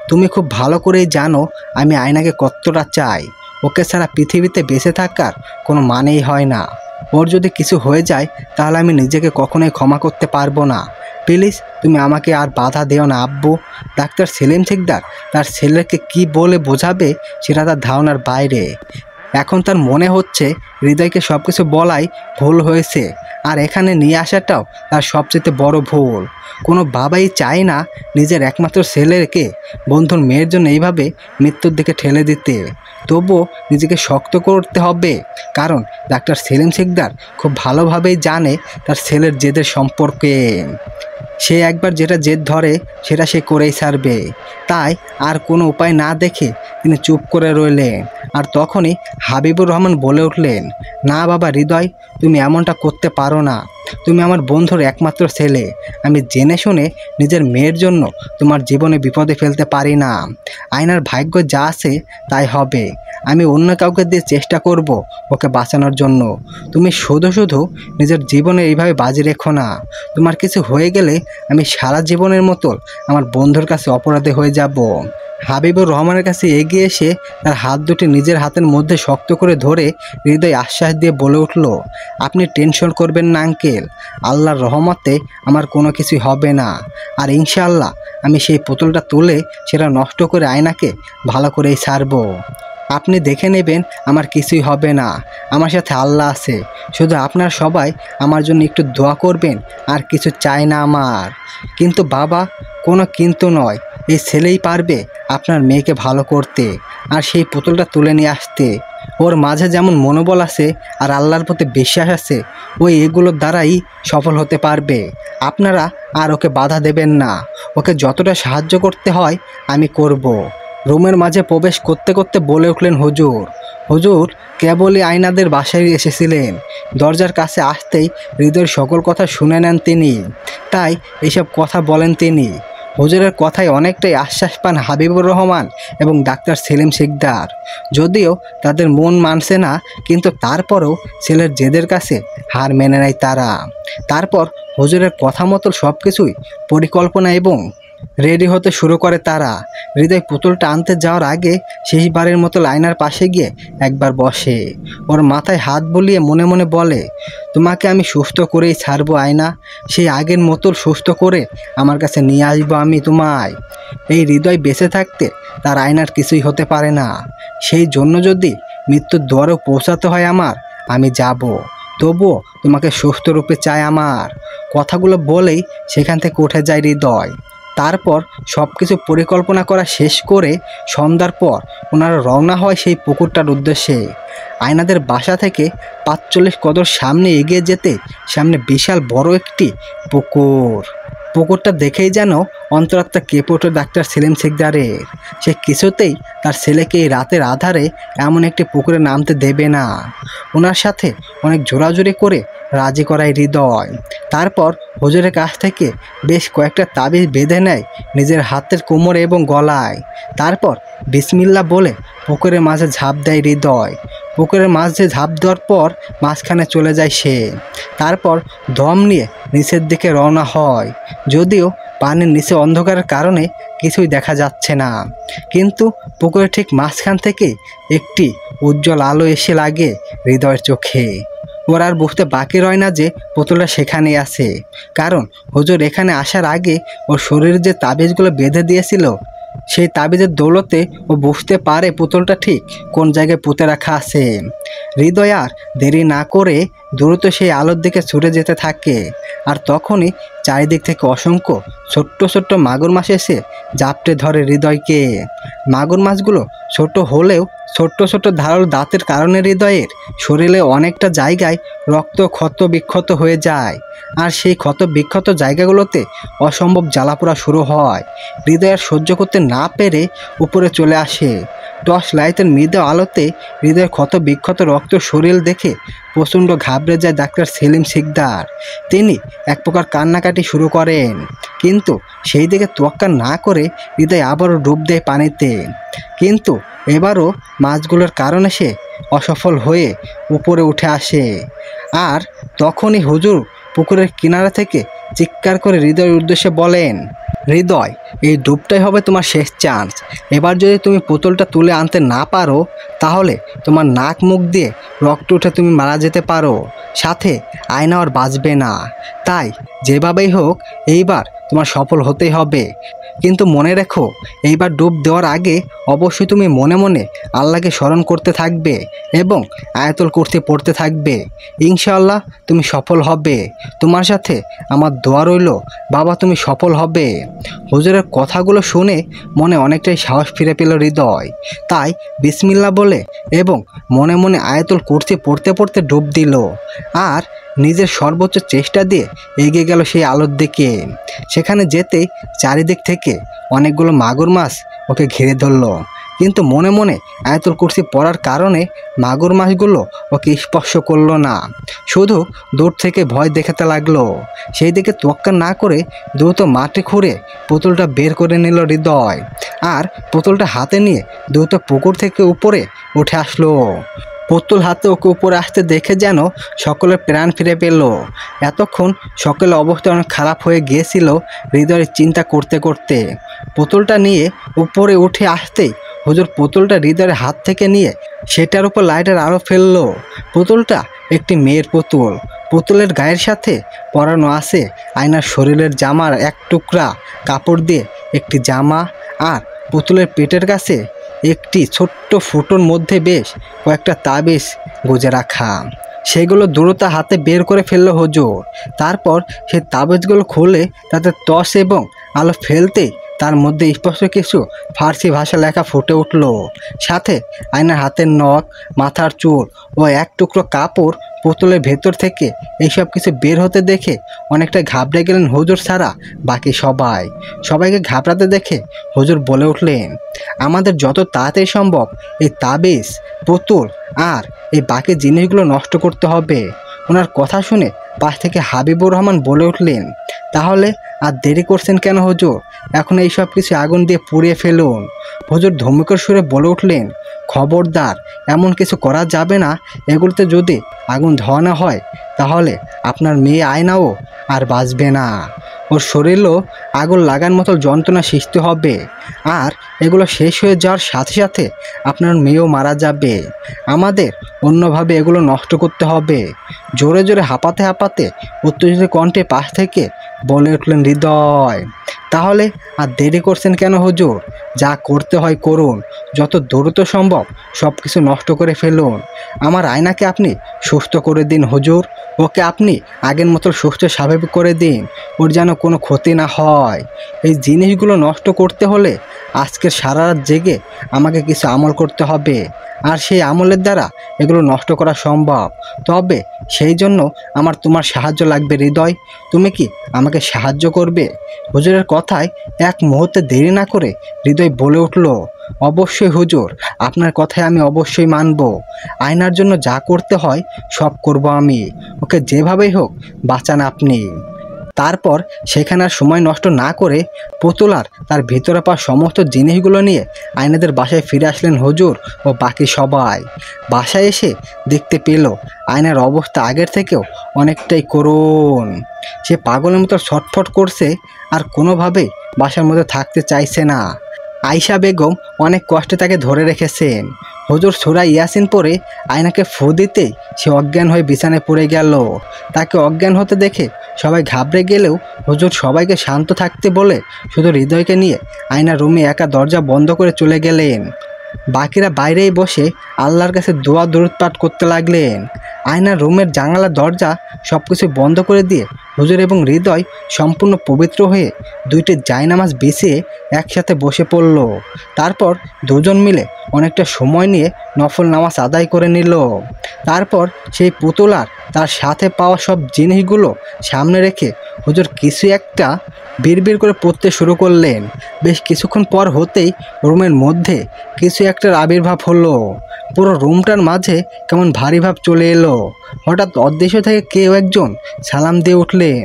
তুমি খুব ভালো করেই জানো আমি আয়নাকে কতটা চাই। ওকে ছাড়া পৃথিবীতে বেঁচে থাকার কোনো মানেই হয় না। ওর যদি কিছু হয়ে যায় তাহলে আমি নিজেকে কখনোই ক্ষমা করতে পারবো না। প্লিজ তুমি আমাকে আর বাধা দিও না আব্বু। ডাক্তার সেলিম শিকদার তার ছেলেকে কি বলে বোঝাবে সেটা তার ধারণার বাইরে। এখন তার মনে হচ্ছে হৃদয়কে সব কিছু বলাই ভুল হয়েছে, আর এখানে নিয়ে আসাটাও তার সবচেয়ে বড় ভুল। কোনো বাবাই চায় না নিজের একমাত্র ছেলেকে বন্ধুর মেয়ের জন্য এইভাবে মৃত্যুর দিকে ঠেলে দিতে। তবুও নিজেকে শক্ত করতে হবে, কারণ ডাক্তার সেলিম শিকদার খুব ভালোভাবেই জানে তার ছেলের জেদের সম্পর্কে। সে একবার যেটা জেদ ধরে সেটা সে করেই ছাড়বে। তাই আর কোনো উপায় না দেখে তিনি চুপ করে রইলেন। আর তখনই হাবিবুর রহমান বলে উঠলেন, না বাবা হৃদয়, তুমি এমনটা করতে পারো না। তুমি আমার বন্ধুর একমাত্র ছেলে। আমি জেনে শুনে নিজের মেয়ের জন্য তোমার জীবনে বিপদে ফেলতে পারি না। আয়নার ভাগ্য যা আছে তাই হবে। আমি অন্য কাউকে দিয়ে চেষ্টা করব ওকে বাঁচানোর জন্য। তুমি শুধু শুধু নিজের জীবনে এইভাবে বাজি রেখো না। তোমার কিছু হয়ে গেলে আমি সারা জীবনের মতো আমার বন্ধুর কাছে অপরাধী হয়ে যাব। হাবিবুর রহমানের কাছে এগিয়ে এসে তার হাত দুটি নিজের হাতের মধ্যে শক্ত করে ধরে হৃদয় আশ্বাস দিয়ে বলে উঠল, আপনি টেনশন করবেন না আঙ্কেল। আল্লাহর রহমতে আমার কোনো কিছুই হবে না। আর ইনশাআল্লাহ আমি সেই পুতুলটা তুলে সেটা নষ্ট করে আয়নাকে ভালো করেই ছাড়ব। আপনি দেখে নেবেন আমার কিছুই হবে না। আমার সাথে আল্লাহ আছে। শুধু আপনারা সবাই আমার জন্য একটু দোয়া করবেন, আর কিছু চাই না আমার। কিন্তু বাবা, কোনো কিন্তু নয়। এই ছেলেই পারবে আপনার মেয়েকে ভালো করতে, আর সেই পুতুলটা তুলে নিয়ে আসতে। ওর মাঝে যেমন মনোবল আছে আর আল্লাহর প্রতি বিশ্বাস আছে, ওই এগুলোর দ্বারাই সফল হতে পারবে। আপনারা আর ওকে বাধা দেবেন না। ওকে যতটা সাহায্য করতে হয় আমি করব। রুমের মাঝে প্রবেশ করতে করতে বলে উঠলেন, হুজুর, হুজুর কেবলই আয়নাদের বাসায় এসেছিলেন। দরজার কাছে আসতেই হৃদয়ের সকল কথা শুনে নেন তিনি, তাই এইসব কথা বলেন তিনি। হুজুরের কথায় অনেকটাই আশ্বাস পান হাবিবুর রহমান এবং ডাক্তার সেলিম শিকদার। যদিও তাদের মন মানছে না, কিন্তু তারপরেও ছেলের জেদের কাছে হার মেনে নেয় তারা। তারপর হুজুরের কথা মতো সব কিছুই পরিকল্পনা এবং রেডি হতে শুরু করে তারা। হৃদয় পুতুলটা আনতে যাওয়ার আগে শেষবারের মতো আয়নার পাশে গিয়ে একবার বসে। ওর মাথায় হাত বুলিয়ে মনে মনে বলে, তোমাকে আমি সুস্থ করেই ছাড়বো আয়না, সেই আগের মতো সুস্থ করে আমার কাছে নিয়ে আসবো আমি তোমায়। এই হৃদয় বেঁচে থাকতে তার আয়নার কিছুই হতে পারে না। সেই জন্য যদি মৃত্যুর দুয়ারেও পৌঁছাতে হয় আমার, আমি যাব, তবুও তোমাকে সুস্থ রূপে চাই আমার। কথাগুলো বলেই সেখান থেকে উঠে যায় হৃদয়। তারপর সব কিছু পরিকল্পনা করা শেষ করে সন্ধ্যার পর ওনারা রওনা হয় সেই পুকুরটার উদ্দেশ্যে। আয়নাদের বাসা থেকে ৪৫ কদর সামনে এগিয়ে যেতে সামনে বিশাল বড় একটি পুকুর। পুকুরটা দেখেই যেন অন্তরাত্মা কেঁপে ওঠে ডাক্তার সেলিম শিকদারের। সে কিছুতেই তার ছেলেকে এই রাতের আধারে এমন একটি পুকুরে নামতে দেবে না। ওনার সাথে অনেক জোরাজুরি করে রাজি করায় হৃদয়। তারপর হুজুরের কাছ থেকে বেশ কয়েকটা তাবিজ বেঁধে নেয় নিজের হাতের কোমরে এবং গলায়। তারপর বিসমিল্লাহ বলে পুকুরের মাঝে ঝাঁপ দেয় হৃদয়। পুকুরের মাঝে ঝাঁপ দেওয়ার পর মাঝখানে চলে যায় সে। তারপর দম নিয়ে নিচের দিকে রওনা হয়। যদিও পানির নিচে অন্ধকারের কারণে কিছুই দেখা যাচ্ছে না, কিন্তু পুকুরের ঠিক মাঝখান থেকে একটি উজ্জ্বল আলো এসে লাগে হৃদয়ের চোখে। ওর আর বুঝতে বাকি রয় না যে পুতুলটা সেখানেই আছে, কারণ হুজুর এখানে আসার আগে ওর শরীরে যে তাবিজগুলো বেঁধে দিয়েছিল, সেই তাবিজের দৌলতে ও বুঝতে পারে পুতুলটা ঠিক কোন জায়গায় পুঁতে রাখা আছে। হৃদয় আর দেরি না করে দ্রুত সেই আলোর দিকে ছুটে যেতে থাকে। আর তখনই চারিদিক থেকে অসংখ্য ছোট্ট ছোট্ট মাগুর মাছ এসে জাপটে ধরে হৃদয়কে। মাগুর মাছগুলো ছোট হলেও ছোট্ট ছোট্ট ধারালো দাঁতের কারণে হৃদয়ের শরীরে অনেকটা জায়গায় রক্ত ক্ষত বিক্ষত হয়ে যায়। আর সেই ক্ষত বিক্ষত জায়গাগুলোতে অসম্ভব জ্বালাপোড়া শুরু হয়। হৃদয় আর সহ্য করতে না পেরে উপরে চলে আসে। টর্চ লাইটের মৃদু আলোতে হৃদয়ের ক্ষত বিক্ষত রক্ত শরীর দেখে প্রচণ্ড ঘাবড়ে যায় ডাক্তার সেলিম শিকদার। তিনি এক প্রকার কান্নাকাটি শুরু করেন, কিন্তু সেই দিকে তোয়াক্কা না করে হৃদয় আবারও ডুব দেয় পানিতে। কিন্তু এবারও মাছগুলোর কারণে সে অসফল হয়ে উপরে উঠে আসে। আর তখনই হুজুর পুকুরের কিনারা থেকে চিৎকার করে হৃদয়ের উদ্দেশ্যে বলেন, হৃদয়, এই ডুবটাই হবে তোমার শেষ চান্স। এবার যদি তুমি পুতুলটা তুলে আনতে না পারো, তাহলে তোমার নাক মুখ দিয়ে রক্ত উঠে তুমি মারা যেতে পারো, সাথে আয়না আর বাঁচবে না। তাই যেভাবেই হোক এইবার তোমার সফল হতেই হবে। কিন্তু মনে রেখো, এইবার ডুব দেওয়ার আগে অবশ্যই তুমি মনে মনে আল্লাহকে স্মরণ করতে থাকবে এবং আয়াতুল কুরসি পড়তে থাকবে। ইনশাআল্লাহ তুমি সফল হবে। তোমার সাথে আমার দোয়া রইল, বাবা, তুমি সফল হবে। হুজুরের কথাগুলো শুনে মনে অনেকটাই সাহস ফিরে পেল হৃদয়। তাই বিসমিল্লাহ বলে এবং মনে মনে আয়াতুল কুরসি পড়তে পড়তে ডুব দিল আর নিজের সর্বোচ্চ চেষ্টা দিয়ে এগিয়ে গেল সেই আলোর দিকে। সেখানে যেতে চারিদিক থেকে অনেকগুলো মাগুর মাছ ওকে ঘিরে ধরল, কিন্তু মনে মনে আয়াতুল কুরসি পড়ার কারণে মাগুর মাছগুলো ওকে স্পর্শ করলো না, শুধু দূর থেকে ভয় দেখাতে লাগলো। সেই দিকে তোয়াক্কা না করে দ্রুত মাটি খুঁড়ে পুতুলটা বের করে নিল হৃদয়। আর পুতুলটা হাতে নিয়ে দ্রুত পুকুর থেকে উপরে উঠে আসলো। পুতুল হাতে ওকে উপরে আসতে দেখে যেন সকলের প্রাণ ফিরে পেল। এতক্ষণ সকলের অবস্থা অনেক খারাপ হয়ে গিয়েছিল হৃদয়ের চিন্তা করতে করতে। পুতুলটা নিয়ে উপরে উঠে আসতেই হুজুর পুতুলটা হৃদয়ের হাত থেকে নিয়ে সেটার উপর লাইটের আলো ফেললো। পুতুলটা একটি মেয়ের পুতুল। পুতুলের গায়ের সাথে পরানো আছে আয়নার শরীরের জামার এক টুকরা কাপড় দিয়ে একটি জামা, আর পুতুলের পেটের কাছে একটি ছোট্ট ফুটোর মধ্যে বেশ কয়েকটা তাবিজ গুজে রাখা। সেগুলো দ্রুত হাতে বের করে ফেললো হুজুর। তারপর সেই তাবিজগুলো খুলে তাতে টর্চ এবং আলো ফেলতেই তার মধ্যে স্পষ্ট কিছু ফার্সি ভাষা লেখা ফুটে উঠল। সাথে আয়নার হাতের নখ, মাথার চুল ও এক টুকরো কাপড় পুতুলের ভেতর থেকে এইসব কিছু বের হতে দেখে অনেকটা ঘাবড়ে গেলেন হুজুর ছাড়া বাকি সবাইকে ঘাবড়াতে দেখে হুজুর বলে উঠলেন, আমাদের যত তাড়াতাড়ি সম্ভব এই তাবিজ, পুতুল আর এই বাকি জিনিসগুলো নষ্ট করতে হবে। ওনার কথা শুনে পাশ থেকে হাবিবুর রহমান বলে উঠলেন, তাহলে আর দেরি করছেন কেন হুজুর, এখন এই সব কিছু আগুন দিয়ে পুড়িয়ে ফেলুন। হুজুর ধমকের সুরে বলে উঠলেন, খবরদার, এমন কিছু করা যাবে না। এগুলোতে যদি আগুন ধোয়ানো হয় তাহলে আপনার মেয়ে আয়নাও আর বাঁচবে না। ওর শরীরও আগুন লাগার মতো যন্ত্রণা সৃষ্টি হবে, আর এগুলো শেষ হয়ে যাওয়ার সাথে সাথে আপনার মেয়েও মারা যাবে। আমাদের অন্যভাবে এগুলো নষ্ট করতে হবে। জোরে জোরে হাঁপাতে হাঁপাতে উত্তেজিত কণ্ঠে পাশ থেকে বলে উঠলেন হৃদয়। তাহলে আর দেরি করছেন কেন হুজুর? যা করতে হয় করুন, যত দ্রুত সম্ভব সব কিছু নষ্ট করে ফেলুন। আমার আয়নাকে আপনি সুস্থ করে দিন হুজুর। ওকে আপনি আগের মতো সুস্থ স্বাভাবিক করে দিন, ওর যেন কোনো ক্ষতি না হয়। এই জিনিসগুলো নষ্ট করতে হলে আজকের সারা রাত জেগে আমাকে কিছু আমল করতে হবে, আর সেই আমলের দ্বারা এগুলো নষ্ট করা সম্ভব। তবে সেই জন্য তোমার সাহায্য লাগবে হৃদয়। তুমি কি আমাকে সাহায্য করবে? হুজুরের কথায় এক মুহূর্তে দেরি না করে হৃদয় বলে উঠল, অবশ্যই হুজুর, আপনার কথায় আমি অবশ্যই মানব। আয়নার জন্য যা করতে হয় সব করব আমি। ওকে যেভাবেই হোক বাঁচান আপনি। তারপর সেখানে আর সময় নষ্ট না করে পুতুলার তার ভিতরে পাওয়া সমস্ত জিনিসগুলো নিয়ে আয়নাদের বাসায় ফিরে আসলেন হুজুর ও বাকি সবাই। বাসায় এসে দেখতে পেল আয়নার অবস্থা আগের থেকেও অনেকটাই করুণ। সে পাগলের মতো ছটফট করছে আর কোনোভাবেই বাসার মধ্যে থাকতে চাইছে না। আয়শা বেগম অনেক কষ্টে তাকে ধরে রেখেছেন। হুজুর সূরা ইয়াসিন পড়ে আয়নাকে ফু দিতেই সে অজ্ঞান হয়ে বিছানায় পড়ে গেল। তাকে অজ্ঞান হতে দেখে সবাই ঘাবড়ে গেলেও হুজুর সবাইকে শান্ত থাকতে বলে শুধু হৃদয়কে নিয়ে আয়নার রুমে একা দরজা বন্ধ করে চলে গেলেন। বাকিরা বাইরেই বসে আল্লাহর কাছে দোয়া দরুদ পাঠ করতে লাগলেন। আয়নার রুমের জানালা দরজা সব কিছু বন্ধ করে দিয়ে হুজুর এবং হৃদয় সম্পূর্ণ পবিত্র হয়ে দুইটি জায়নামাজ বিছিয়ে একসাথে বসে পড়ল। তারপর দুজন মিলে অনেকটা সময় নিয়ে নফল নামাজ আদায় করে নিল। তারপর সেই পুতুলার তার সাথে পাওয়া সব জিনিসগুলো সামনে রেখে হুজুর কিছু একটা বিড়বিড় করে পড়তে শুরু করলেন। বেশ কিছুক্ষণ পর হতেই রুমের মধ্যে কিছু একটার আবির্ভাব হলো। পুরো রুমটার মাঝে কেমন ভারী ভাব চলে এলো। হঠাৎ অদৃশ্য থেকে কেউ একজন সালাম দিয়ে উঠলেন,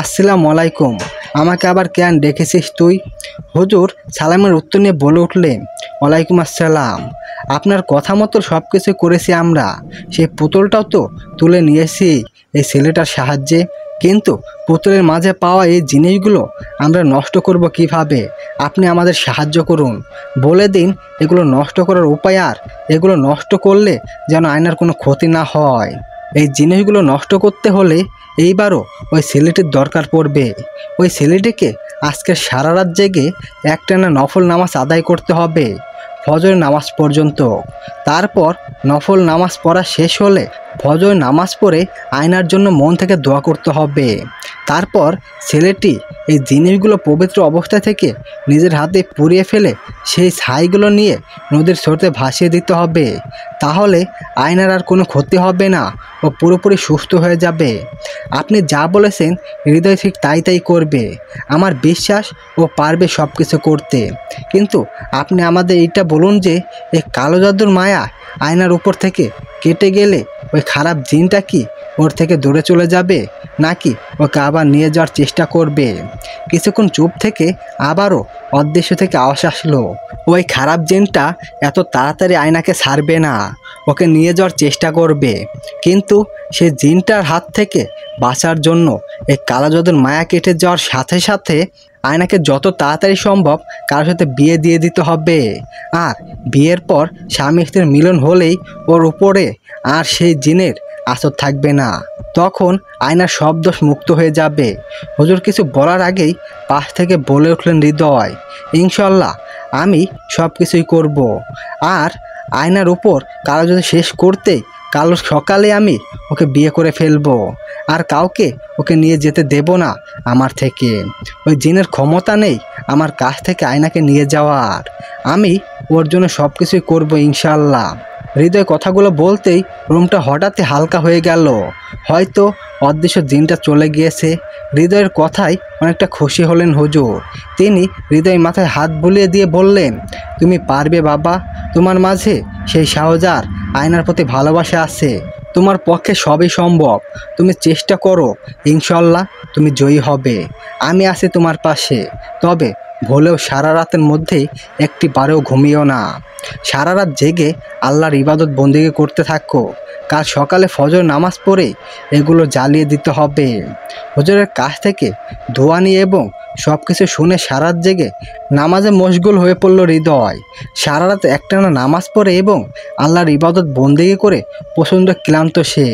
আসসালামু আলাইকুম, আমাকে আবার কেন ডেকেছিস তুই? হুজুর সালামের উত্তর নিয়ে বলে উঠলেন, ওয়ালাইকুম আসসালাম, আপনার কথা মতো সব কিছু করেছি আমরা। সেই পুতুলটাও তো তুলে নিয়েছি এই ছেলেটার সাহায্যে, কিন্তু পুতুলের মাঝে পাওয়া এই জিনিসগুলো আমরা নষ্ট করব কিভাবে? আপনি আমাদের সাহায্য করুন, বলে দিন এগুলো নষ্ট করার উপায়, আর এগুলো নষ্ট করলে যেন আয়নার কোনো ক্ষতি না হয়। এই জিনিসগুলো নষ্ট করতে হলে এইবারও ওই ছেলেটির দরকার পড়বে। ওই ছেলেটিকে আজকে সারা রাত জেগে একটানা নফল নামাজ আদায় করতে হবে, ফজর নামাজ পর্যন্ত। তারপর নফল নামাজ পড়া শেষ হলে ফজর নামাজ পড়ে আয়নার জন্য মন থেকে দোয়া করতে হবে। তারপর ছেলেটি এই জিনিসগুলো পবিত্র অবস্থা থেকে নিজের হাতে পুড়িয়ে ফেলে সেই ছাইগুলো নিয়ে নদীর স্রোতে ভাসিয়ে দিতে হবে। তাহলে আয়নার আর কোনো ক্ষতি হবে না, ও পুরোপুরি সুস্থ হয়ে যাবে। আপনি যা বলেছেন হৃদয় ঠিক তাই তাই করবে। আমার বিশ্বাস ও পারবে সব কিছু করতে। কিন্তু আপনি আমাদের এটা বলুন যে এই কালো জাদুর মায়া আয়নার উপর থেকে কেটে গেলে ওই খারাপ জিনটা কি ওর থেকে দূরে চলে যাবে, নাকি ওকে আবার নিয়ে যাওয়ার চেষ্টা করবে? কিছুক্ষণ চুপ থেকে আবারও অদৃশ্য থেকে আওয়াজ আসলো, ওই খারাপ জিনটা এত তাড়াতাড়ি আয়নাকে ছাড়বে না, ওকে নিয়ে যাওয়ার চেষ্টা করবে। কিন্তু সে জিনটার হাত থেকে বাঁচার জন্য এই কালো জাদুর মায়া কেটে যাওয়ার সাথে সাথে আয়নাকে যত তাড়াতাড়ি সম্ভব কারোর সাথে বিয়ে দিয়ে দিতে হবে। আর বিয়ের পর স্বামী স্ত্রীর মিলন হলেই ওর উপরে আর সেই জিনের আসর থাকবে না, তখন আয়নার সব দোষ মুক্ত হয়ে যাবে। হুজুর কিছু বলার আগেই পাশ থেকে বলে উঠলেন হৃদয়, ইনশাল্লাহ আমি সব কিছুই করব। আর আয়নার উপর কালো জাদু শেষ করতেই কাল সকালে আমি ওকে বিয়ে করে ফেলবো, আর কাউকে ওকে নিয়ে যেতে দেব না আমার থেকে। ওই জিনের ক্ষমতা নেই আমার কাছ থেকে আয়নাকে নিয়ে যাওয়ার। আমি ওর জন্য সব কিছুই করবো ইনশাল্লাহ। হৃদয় কথাগুলো বলতেই রুমটা হঠাৎই হালকা হয়ে গেল। হয়তো অদৃশ্য জিনটা চলে গিয়েছে। হৃদয়ের কথায় অনেকটা খুশি হলেন হুজুর। তিনি হৃদয় মাথায় হাত বুলিয়ে দিয়ে বললেন, তুমি পারবে বাবা, তোমার মাঝে সেই সাহস আর আয়নার প্রতি ভালোবাসা আছে, তোমার পক্ষে সবই সম্ভব। তুমি চেষ্টা করো, ইনশাল্লাহ তুমি জয়ী হবে। আমি আছি তোমার পাশে। তবে ভুলেও সারা রাতের মধ্যেই একটি বারেও ঘুমিও না। সারা রাত জেগে আল্লাহর ইবাদত বন্দেগী করতে থাকো। কাল সকালে ফজর নামাজ পড়ে এগুলো জ্বালিয়ে দিতে হবে। হুজুরের কাছ থেকে দোয়া নিয়ে এবং সব কিছু শুনে সারা রাত জেগে নামাজে মশগুল হয়ে পড়ল হৃদয়। সারা রাত একটানা নামাজ পড়ে এবং আল্লাহর ইবাদত বন্দেগী করে প্রচণ্ড ক্লান্ত সে।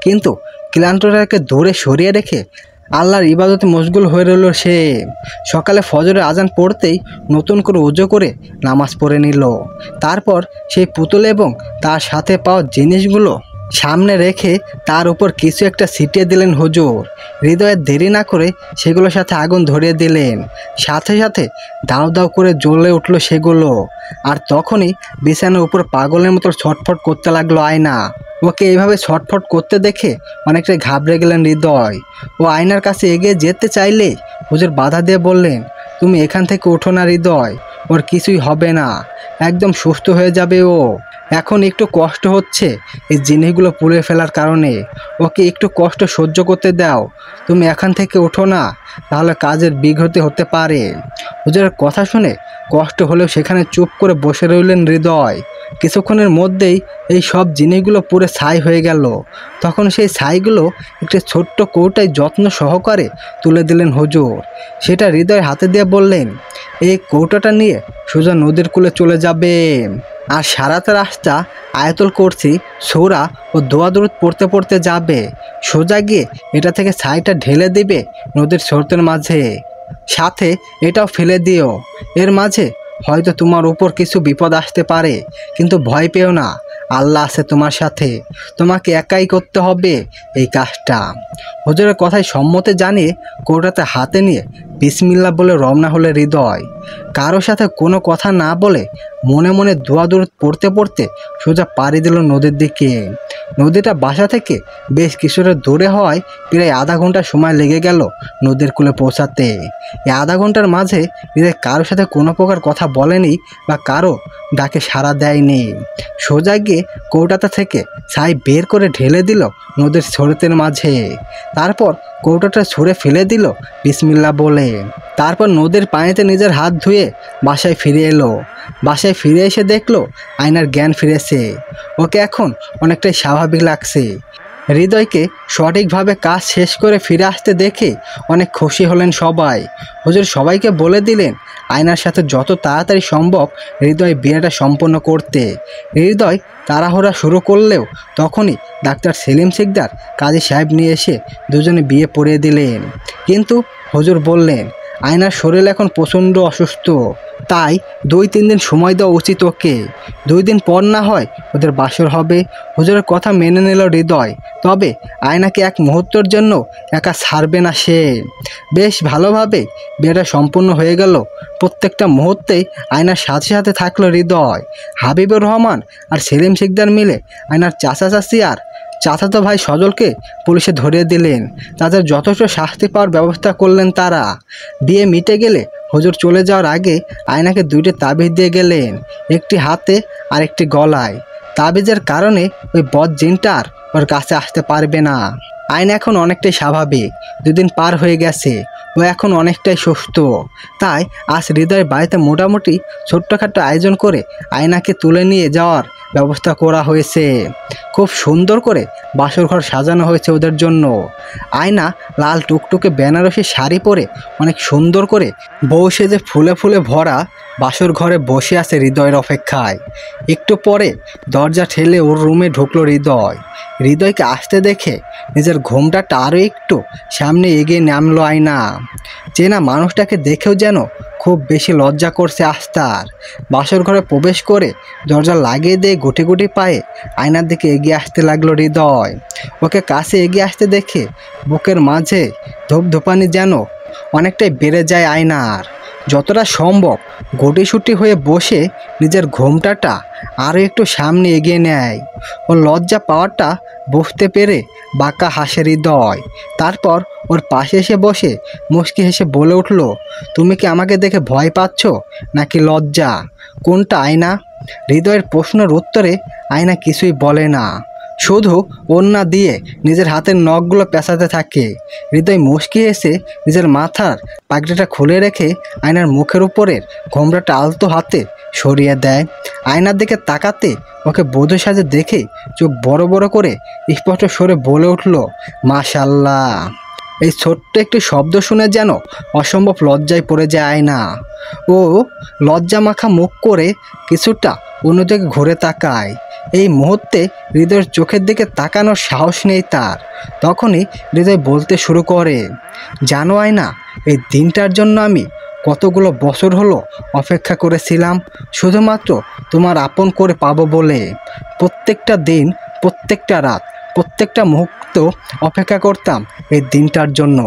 কিন্তু ক্লান্তটাকে দূরে সরিয়ে রেখে আল্লাহর ইবাদতে মশগুল হয়ে রইল সে। সকালে ফজরের আজান পড়তেই নতুন করে ওযু করে নামাজ পড়ে নিল। তারপর সেই পুতুল এবং তার সাথে পাওয়া জিনিসগুলো সামনে রেখে তার উপর কিছু একটা ছিটিয়ে দিলেন হুজুর। হৃদয়ে দেরি না করে সেগুলোর সাথে আগুন ধরিয়ে দিলেন। সাথে সাথে দাউ দাউ করে জ্বলে উঠল সেগুলো। আর তখনই বিছানার উপর পাগলের মতো ছটফট করতে লাগলো আয়না। ওকে এইভাবে ছটফট করতে দেখে অনেকটাই ঘাবড়ে গেলেন হৃদয়। ও আয়নার কাছে এগিয়ে যেতে চাইলে হুজুর বাধা দিয়ে বললেন, তুমি এখান থেকে ওঠো না হৃদয়, ওর কিছুই হবে না, একদম সুস্থ হয়ে যাবে ও। এখন একটু কষ্ট হচ্ছে এই জিনিসগুলো পুড়ে ফেলার কারণে, ওকে একটু কষ্ট সহ্য করতে দাও। তুমি এখান থেকে ওঠো না, তাহলে কাজের বিঘ্নতি হতে পারে। হুজুরের কথা শুনে কষ্ট হলেও সেখানে চুপ করে বসে রইলেন হৃদয়। কিছুক্ষণের মধ্যেই এই সব জিনিসগুলো পুরো ছাই হয়ে গেল। তখন সেই ছাইগুলো একটি ছোট্ট কৌটায় যত্ন সহকারে তুলে দিলেন হুজুর। সেটা হৃদয় হাতে দিয়ে বললেন, এই কৌটাটা নিয়ে সোজা নদীর কূলে চলে যাবে। আর সারাটা রাস্তা আয়াতুল কুরসি, সূরা ও দোয়া দরুদ পড়তে পড়তে যাবে। সোজা গিয়ে এটা থেকে ছাইটা ঢেলে দিবে নদীর স্রোতের মাঝে। সাথে এটাও ফেলে দিও। এর মাঝে হয়তো তোমার উপর কিছু বিপদ আসতে পারে, কিন্তু ভয় পেও না, আল্লাহ আছে তোমার সাথে। তোমাকে একাই করতে হবে এই কাজটা। হুজুরের কথায় সম্মতি জানিয়ে কৌটাতে হাতে নিয়ে বিসমিল্লাহ বলে রওনা হলে হৃদয়। কারো সাথে কোনো কথা না বলে মনে মনে দোয়া দরুদ পড়তে পড়তে সোজা পাড়ি দিল নদীর দিকে। নদীটা বাসা থেকে বেশ কিছুটা দূরে হওয়ায় প্রায় আধা ঘন্টা সময় লেগে গেল নদীর কূলে পৌঁছাতে। এই আধা ঘন্টার মাঝে হৃদয় কারোর সাথে কোনো প্রকার কথা বলেনি বা কারো ডাকে সাড়া দেয়নি। সোজা গিয়ে কৌটাটা থেকে ছাই বের করে ঢেলে দিল নদীর স্রোতের মাঝে। তারপর কৌটাটা ছুঁড়ে ফেলে দিল বিসমিল্লাহ বলে। তারপর নদীর পানিতে নিজের হাত ধুয়ে বাসায় ফিরে এলো। বাসায় ফিরে এসে দেখলো আয়নার জ্ঞান ফিরেছে। ওকে এখন অনেকটাই স্বাভাবিক লাগছে। হৃদয়কে সঠিকভাবে কাজ শেষ করে ফিরে আসতে দেখে অনেক খুশি হলেন সবাই। হুজুর সবাইকে বলে দিলেন আয়নার সাথে যত তাড়াতাড়ি সম্ভব হৃদয় বিয়েটা সম্পন্ন করতে। হৃদয় তাড়াহুড়া শুরু করলেও তখনই ডাক্তার সেলিম শিকদার কাজী সাহেব নিয়ে এসে দুজনে বিয়ে পড়িয়ে দিলেন। কিন্তু হুজুর বললেন, আয়নার শরীর এখন প্রচণ্ড অসুস্থ, তাই 2-3 দিন সময় দেওয়া উচিত ওকে। 2 দিন পর না হয় ওদের বাসর হবে। হুজুরের কথা মেনে নিল হৃদয়। তবে আয়নাকে এক মুহূর্তের জন্য একা ছাড়বে না সে। বেশ ভালোভাবে বিয়েটা সম্পূর্ণ হয়ে গেল। প্রত্যেকটা মুহূর্তেই আয়নার সাথে সাথে থাকলো হৃদয়। হাবিবুর রহমান আর সেলিম শিকদার মিলে আয়নার চাচা চাচি আর চাচাতো ভাই সজলকে পুলিশে ধরিয়ে দিলেন। তাদের যথেষ্ট শাস্তি পাওয়ার ব্যবস্থা করলেন তারা। বিয়ে মিটে গেলে হুজুর চলে যাওয়ার আগে আয়নাকে 2টি তাবিজ দিয়ে গেলেন, একটি হাতে আর একটি গলায়। তাবিজের কারণে ওই বদ জিনটার ওর কাছে আসতে পারবে না। আয়না এখন অনেকটাই স্বাভাবিক। 2 দিন পার হয়ে গেছে, ও এখন অনেকটাই সুস্থ। তাই আজ হৃদয়ের বাড়িতে মোটামুটি ছোট্টখাটো আয়োজন করে আয়নাকে তুলে নিয়ে যাওয়ার ব্যবস্থা করা হয়েছে। খুব সুন্দর করে বাসর ঘর সাজানো হয়েছে ওদের জন্য। আয়না লাল টুকটুকে বেনারসি শাড়ি পরে অনেক সুন্দর করে বউ সেজে ফুলে ফুলে ভরা বাসর ঘরে বসে আছে হৃদয়ের অপেক্ষায়। একটু পরে দরজা ঠেলে ওর রুমে ঢুকলো হৃদয়। হৃদয়কে আসতে দেখে নিজের ঘোমটাটা আরও একটু সামনে এগিয়ে নামলো আয়না। চেনা মানুষটাকে দেখেও যেন খুব বেশি লজ্জা করছে আস্তার। বাসর ঘরে প্রবেশ করে দরজা লাগিয়ে দিয়ে গুটি গুটি পায়ে আয়নার দিকে এগিয়ে আসতে লাগলো হৃদয়। ওকে কাছে এগিয়ে আসতে দেখে বুকের মাঝে ধূপধূপানি যেন অনেকটাই বেড়ে যায় আয়নার। যতটা সম্ভব গুটিসুটি হয়ে বসে নিজের ঘোমটাটা আরও একটু সামনে এগিয়ে নেয়। ও লজ্জা পাওয়াটা বুঝতে পেরে বাঁকা হাসে হৃদয়। তারপর ওর পাশে এসে বসে মুচকি হেসে বলে উঠল, তুমি কি আমাকে দেখে ভয় পাচ্ছ নাকি লজ্জা, কোনটা আয়না? হৃদয়ের প্রশ্নের উত্তরে আয়না কিছুই বলে না, শুধু ওড়না দিয়ে নিজের হাতের নখগুলো পেঁচাতে থাকে। হৃদয় মুচকি এসে নিজের মাথার পাগড়িটা খুলে রেখে আয়নার মুখের উপরের ঘোমরাটা আলতো হাতে সরিয়ে দেয়। আয়নার দিকে তাকাতে ওকে বধূ সাজে দেখে চোখ বড় বড় করে স্পষ্ট স্বরে বলে উঠল, মাশাল্লাহ। এই ছোট্ট একটি শব্দ শুনে যেন অসম্ভব লজ্জায় পড়ে যায় আয়না। ও লজ্জা মাখা মুখ করে কিছুটা অন্যদিকে ঘুরে তাকায়। এই মুহূর্তে হৃদয়ের চোখের দিকে তাকানোর সাহস নেই তার। তখনই হৃদয় বলতে শুরু করে, জানো আয়না, এই দিনটার জন্য আমি কতগুলো বছর হলো অপেক্ষা করেছিলাম, শুধুমাত্র তোমার আপন করে পাবো বলে। প্রত্যেকটা দিন, প্রত্যেকটা রাত, প্রত্যেকটা মুহূর্ত অপেক্ষা করতাম এই দিনটার জন্য।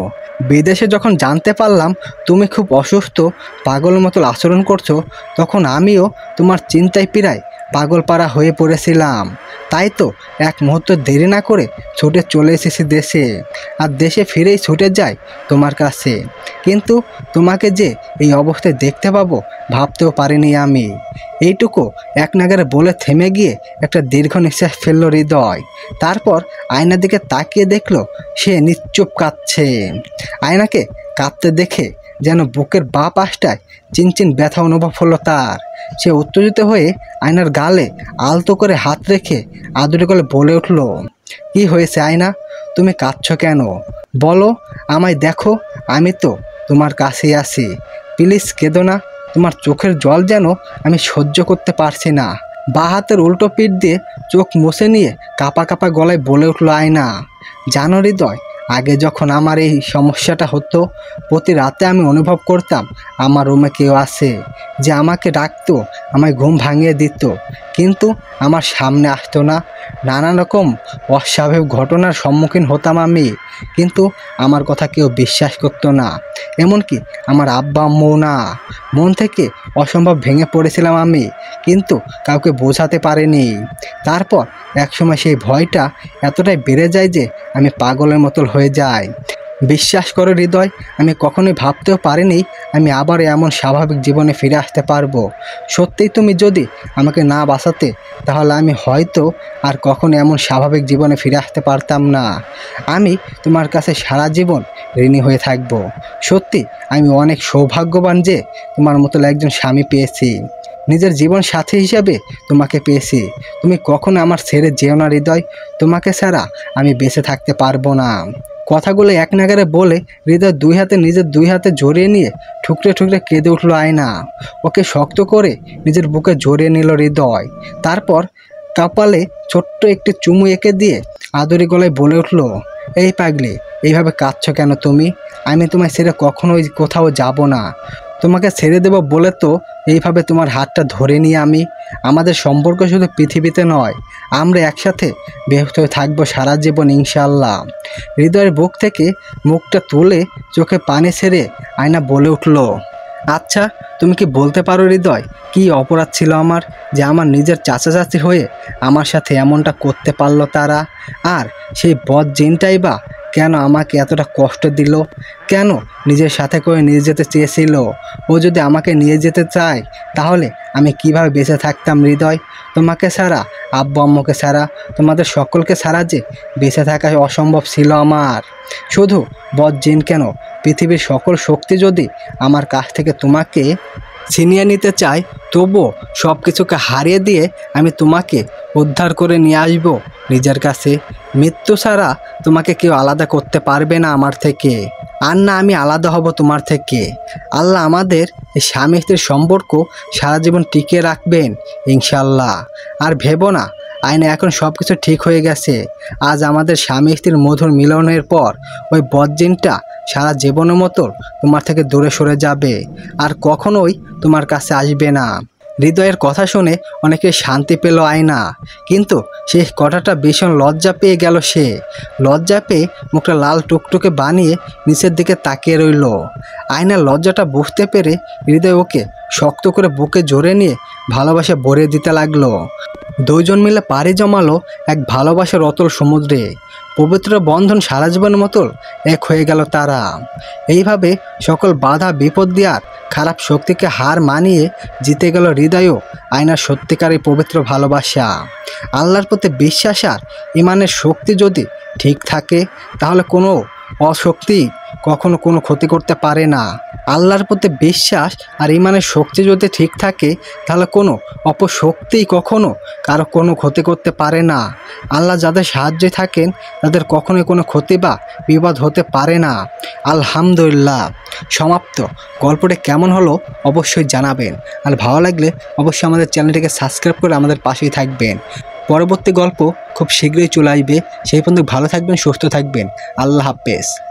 বিদেশে যখন জানতে পারলাম তুমি খুব অসুস্থ, পাগলের মতো আচরণ করছো, তখন আমিও তোমার চিন্তায় প্রায় পাগলপাড়া হয়ে পড়েছিলাম। তাই তো এক মুহূর্ত দেরি না করে ছুটে চলে এসেছি দেশে, আর দেশে ফিরেই ছুটে যাই তোমার কাছে। কিন্তু তোমাকে যে এই অবস্থায় দেখতে পাবো ভাবতেও পারিনি আমি। এইটুকু এক নাগারে বলে থেমে গিয়ে একটা দীর্ঘ নিঃশ্বাস ফেলল হৃদয়। তারপর আয়নার দিকে তাকিয়ে দেখলো সে নিশ্চুপ কাঁদছে। আয়নাকে কাঁদতে দেখে যেন বুকের বাঁ পাশটায় চিনচিন ব্যথা অনুভব হলো তার। সে উত্তেজিত হয়ে আয়নার গালে আলতো করে হাত রেখে আদুরে গলে বলে উঠল, কি হয়েছে আয়না, তুমি কাঁদছ কেন? বলো, আমায় দেখো, আমি তো তোমার কাছেই আছি। প্লিজ কেঁদো না, তোমার চোখের জল যেন আমি সহ্য করতে পারছি না। বাঁ হাতের উল্টো পিঠ দিয়ে চোখ মুছে নিয়ে কাঁপা কাঁপা গলায় বলে উঠল আয়না, জানো হৃদয়, আগে যখন আমার এই সমস্যাটা হতো, প্রতি রাতে আমি অনুভব করতাম আমার রুমে কেউ আছে, যে আমাকে ডাকতো, আমায় ঘুম ভাঙিয়ে দিত, কিন্তু আমার সামনে আসতো না। নানা রকম অস্বাভাবিক ঘটনার সম্মুখীন হতাম আমি, কিন্তু আমার কথা কেউ বিশ্বাস করতো না, এমনকি আমার আব্বা আম্মু না। মন থেকে অসম্ভব ভেঙে পড়েছিলাম আমি, কিন্তু কাউকে বোঝাতে পারিনি। তারপর একসময় সেই ভয়টা এতটাই বেড়ে যায় যে আমি পাগলের মতো হয়ে যাই। বিশ্বাস করো হৃদয়, আমি কখনোই ভাবতেও পারিনি আমি আবার এমন স্বাভাবিক জীবনে ফিরে আসতে পারবো। সত্যিই তুমি যদি আমাকে না বাঁচাতে, তাহলে আমি হয়তো আর কখনো এমন স্বাভাবিক জীবনে ফিরে আসতে পারতাম না। আমি তোমার কাছে সারা জীবন ঋণী হয়ে থাকব। সত্যি আমি অনেক সৌভাগ্যবান যে তোমার মতো একজন স্বামী পেয়েছি, নিজের জীবন সাথী হিসাবে তোমাকে পেয়েছি। তুমি কখনো আমার ছেড়ে যেও না হৃদয়, তোমাকে ছাড়া আমি বেঁচে থাকতে পারবো না। কথাগুলো এক নাগারে বলে হৃদয় নিজের দুই হাতে জড়িয়ে নিয়ে ঠুকরে ঠুকরে কেঁদে উঠল আয়না। ওকে শক্ত করে নিজের বুকে জড়িয়ে নিল হৃদয়। তারপর কপালে ছোট্ট একটি চুমু এঁকে দিয়ে আদরি গলায় বলে উঠল, এই পাগলি, এইভাবে কাঁদছ কেন তুমি? আমি তোমায় ছেড়ে কখনোই কোথাও যাব না। তোমাকে ছেড়ে দেব বলে তো এইভাবে তোমার হাতটা ধরে নিয়ে আমি। আমাদের সম্পর্ক শুধু পৃথিবীতে নয়, আমরা একসাথে ব্যস্ত হয়ে থাকবো সারা জীবন ইনশাল্লাহ। হৃদয়ের বুক থেকে মুখটা তুলে চোখে পানি ছেড়ে আয়না বলে উঠল, আচ্ছা, তুমি কি বলতে পারো হৃদয়, কি অপরাধ ছিল আমার, যে আমার নিজের চাচা চাচি হয়ে আমার সাথে এমনটা করতে পারলো তারা? আর সেই বদ জিনটাই বা কেন আমাকে এতটা কষ্ট দিল? কেন নিজের সাথে করে নিয়ে যেতে চেয়েছিল? ও যদি আমাকে নিয়ে যেতে চায়, তাহলে আমি কিভাবে বেঁচে থাকতাম হৃদয়? তোমাকে ছাড়া, আব্বু আম্মুকে ছাড়া, তোমাদের সকলকে ছাড়া যে বেঁচে থাকা অসম্ভব ছিল আমার। শুধু বদ জিন কেন, পৃথিবীর সকল শক্তি যদি আমার কাছ থেকে তোমাকে ছিনিয়ে নিতে চায়, তবুও সব কিছুকে হারিয়ে দিয়ে আমি তোমাকে উদ্ধার করে নিয়ে আসবো নিজের কাছে। মৃত্যু ছাড়া তোমাকে কেউ আলাদা করতে পারবে না আমার থেকে, আর না আমি আলাদা হব তোমার থেকে। আল্লাহ আমাদের এই স্বামী স্ত্রীর সম্পর্ক সারা জীবন টিকিয়ে রাখবেন ইনশাল্লাহ। আর ভেবো না আয়না, এখন সব কিছু ঠিক হয়ে গেছে। আজ আমাদের স্বামী স্ত্রীর মধুর মিলনের পর ওই বদজিনটা সারা জীবনের মতো তোমার থেকে দূরে সরে যাবে, আর কখনোই তোমার কাছে আসবে না। হৃদয়ের কথা শুনে অনেকে শান্তি পেল আয়না, কিন্তু সেই কথাটা ভীষণ লজ্জা পেয়ে গেল সে। লজ্জা পেয়ে মুখটা লাল টুকটুকে বানিয়ে নিচের দিকে তাকিয়ে রইল। আয়নার লজ্জাটা বুঝতে পেরে হৃদয় ওকে শক্ত করে বুকে জড়ে নিয়ে ভালোবাসা ভরিয়ে দিতে লাগলো। দুজন মিলে পাড়ি জমালো এক ভালোবাসার অতল সমুদ্রে। পবিত্র বন্ধন সারা জীবনের মতো এক হয়ে গেল তারা। এইভাবে সকল বাধা বিপত্তি আর খারাপ শক্তিকে হার মানিয়ে জিতে গেল হৃদয়ও আয়নার সত্যিকারের পবিত্র ভালোবাসা। আল্লাহর প্রতি বিশ্বাস আর ইমানের শক্তি যদি ঠিক থাকে তাহলে কোনো অশক্তি কখনো কোনো ক্ষতি করতে পারে না। আল্লাহর প্রতি বিশ্বাস আর ইমানের শক্তি যদি ঠিক থাকে তাহলে কোনো অপশক্তি কখনো কারো কোনো ক্ষতি করতে পারে না। আল্লাহ যাদের সাহায্যে থাকেন তাদের কখনোই কোনো ক্ষতি বা বিপদ হতে পারে না। আলহামদুলিল্লাহ। সমাপ্ত। গল্পটি কেমন হলো অবশ্যই জানাবেন, আর ভালো লাগলে অবশ্যই আমাদের চ্যানেলটিকে সাবস্ক্রাইব করে আমাদের পাশেই থাকবেন। পরবর্তী গল্প খুব শীঘ্রই চলে আসবে। সেই পর্যন্ত ভালো থাকবেন, সুস্থ থাকবেন। আল্লাহ হাফেজ।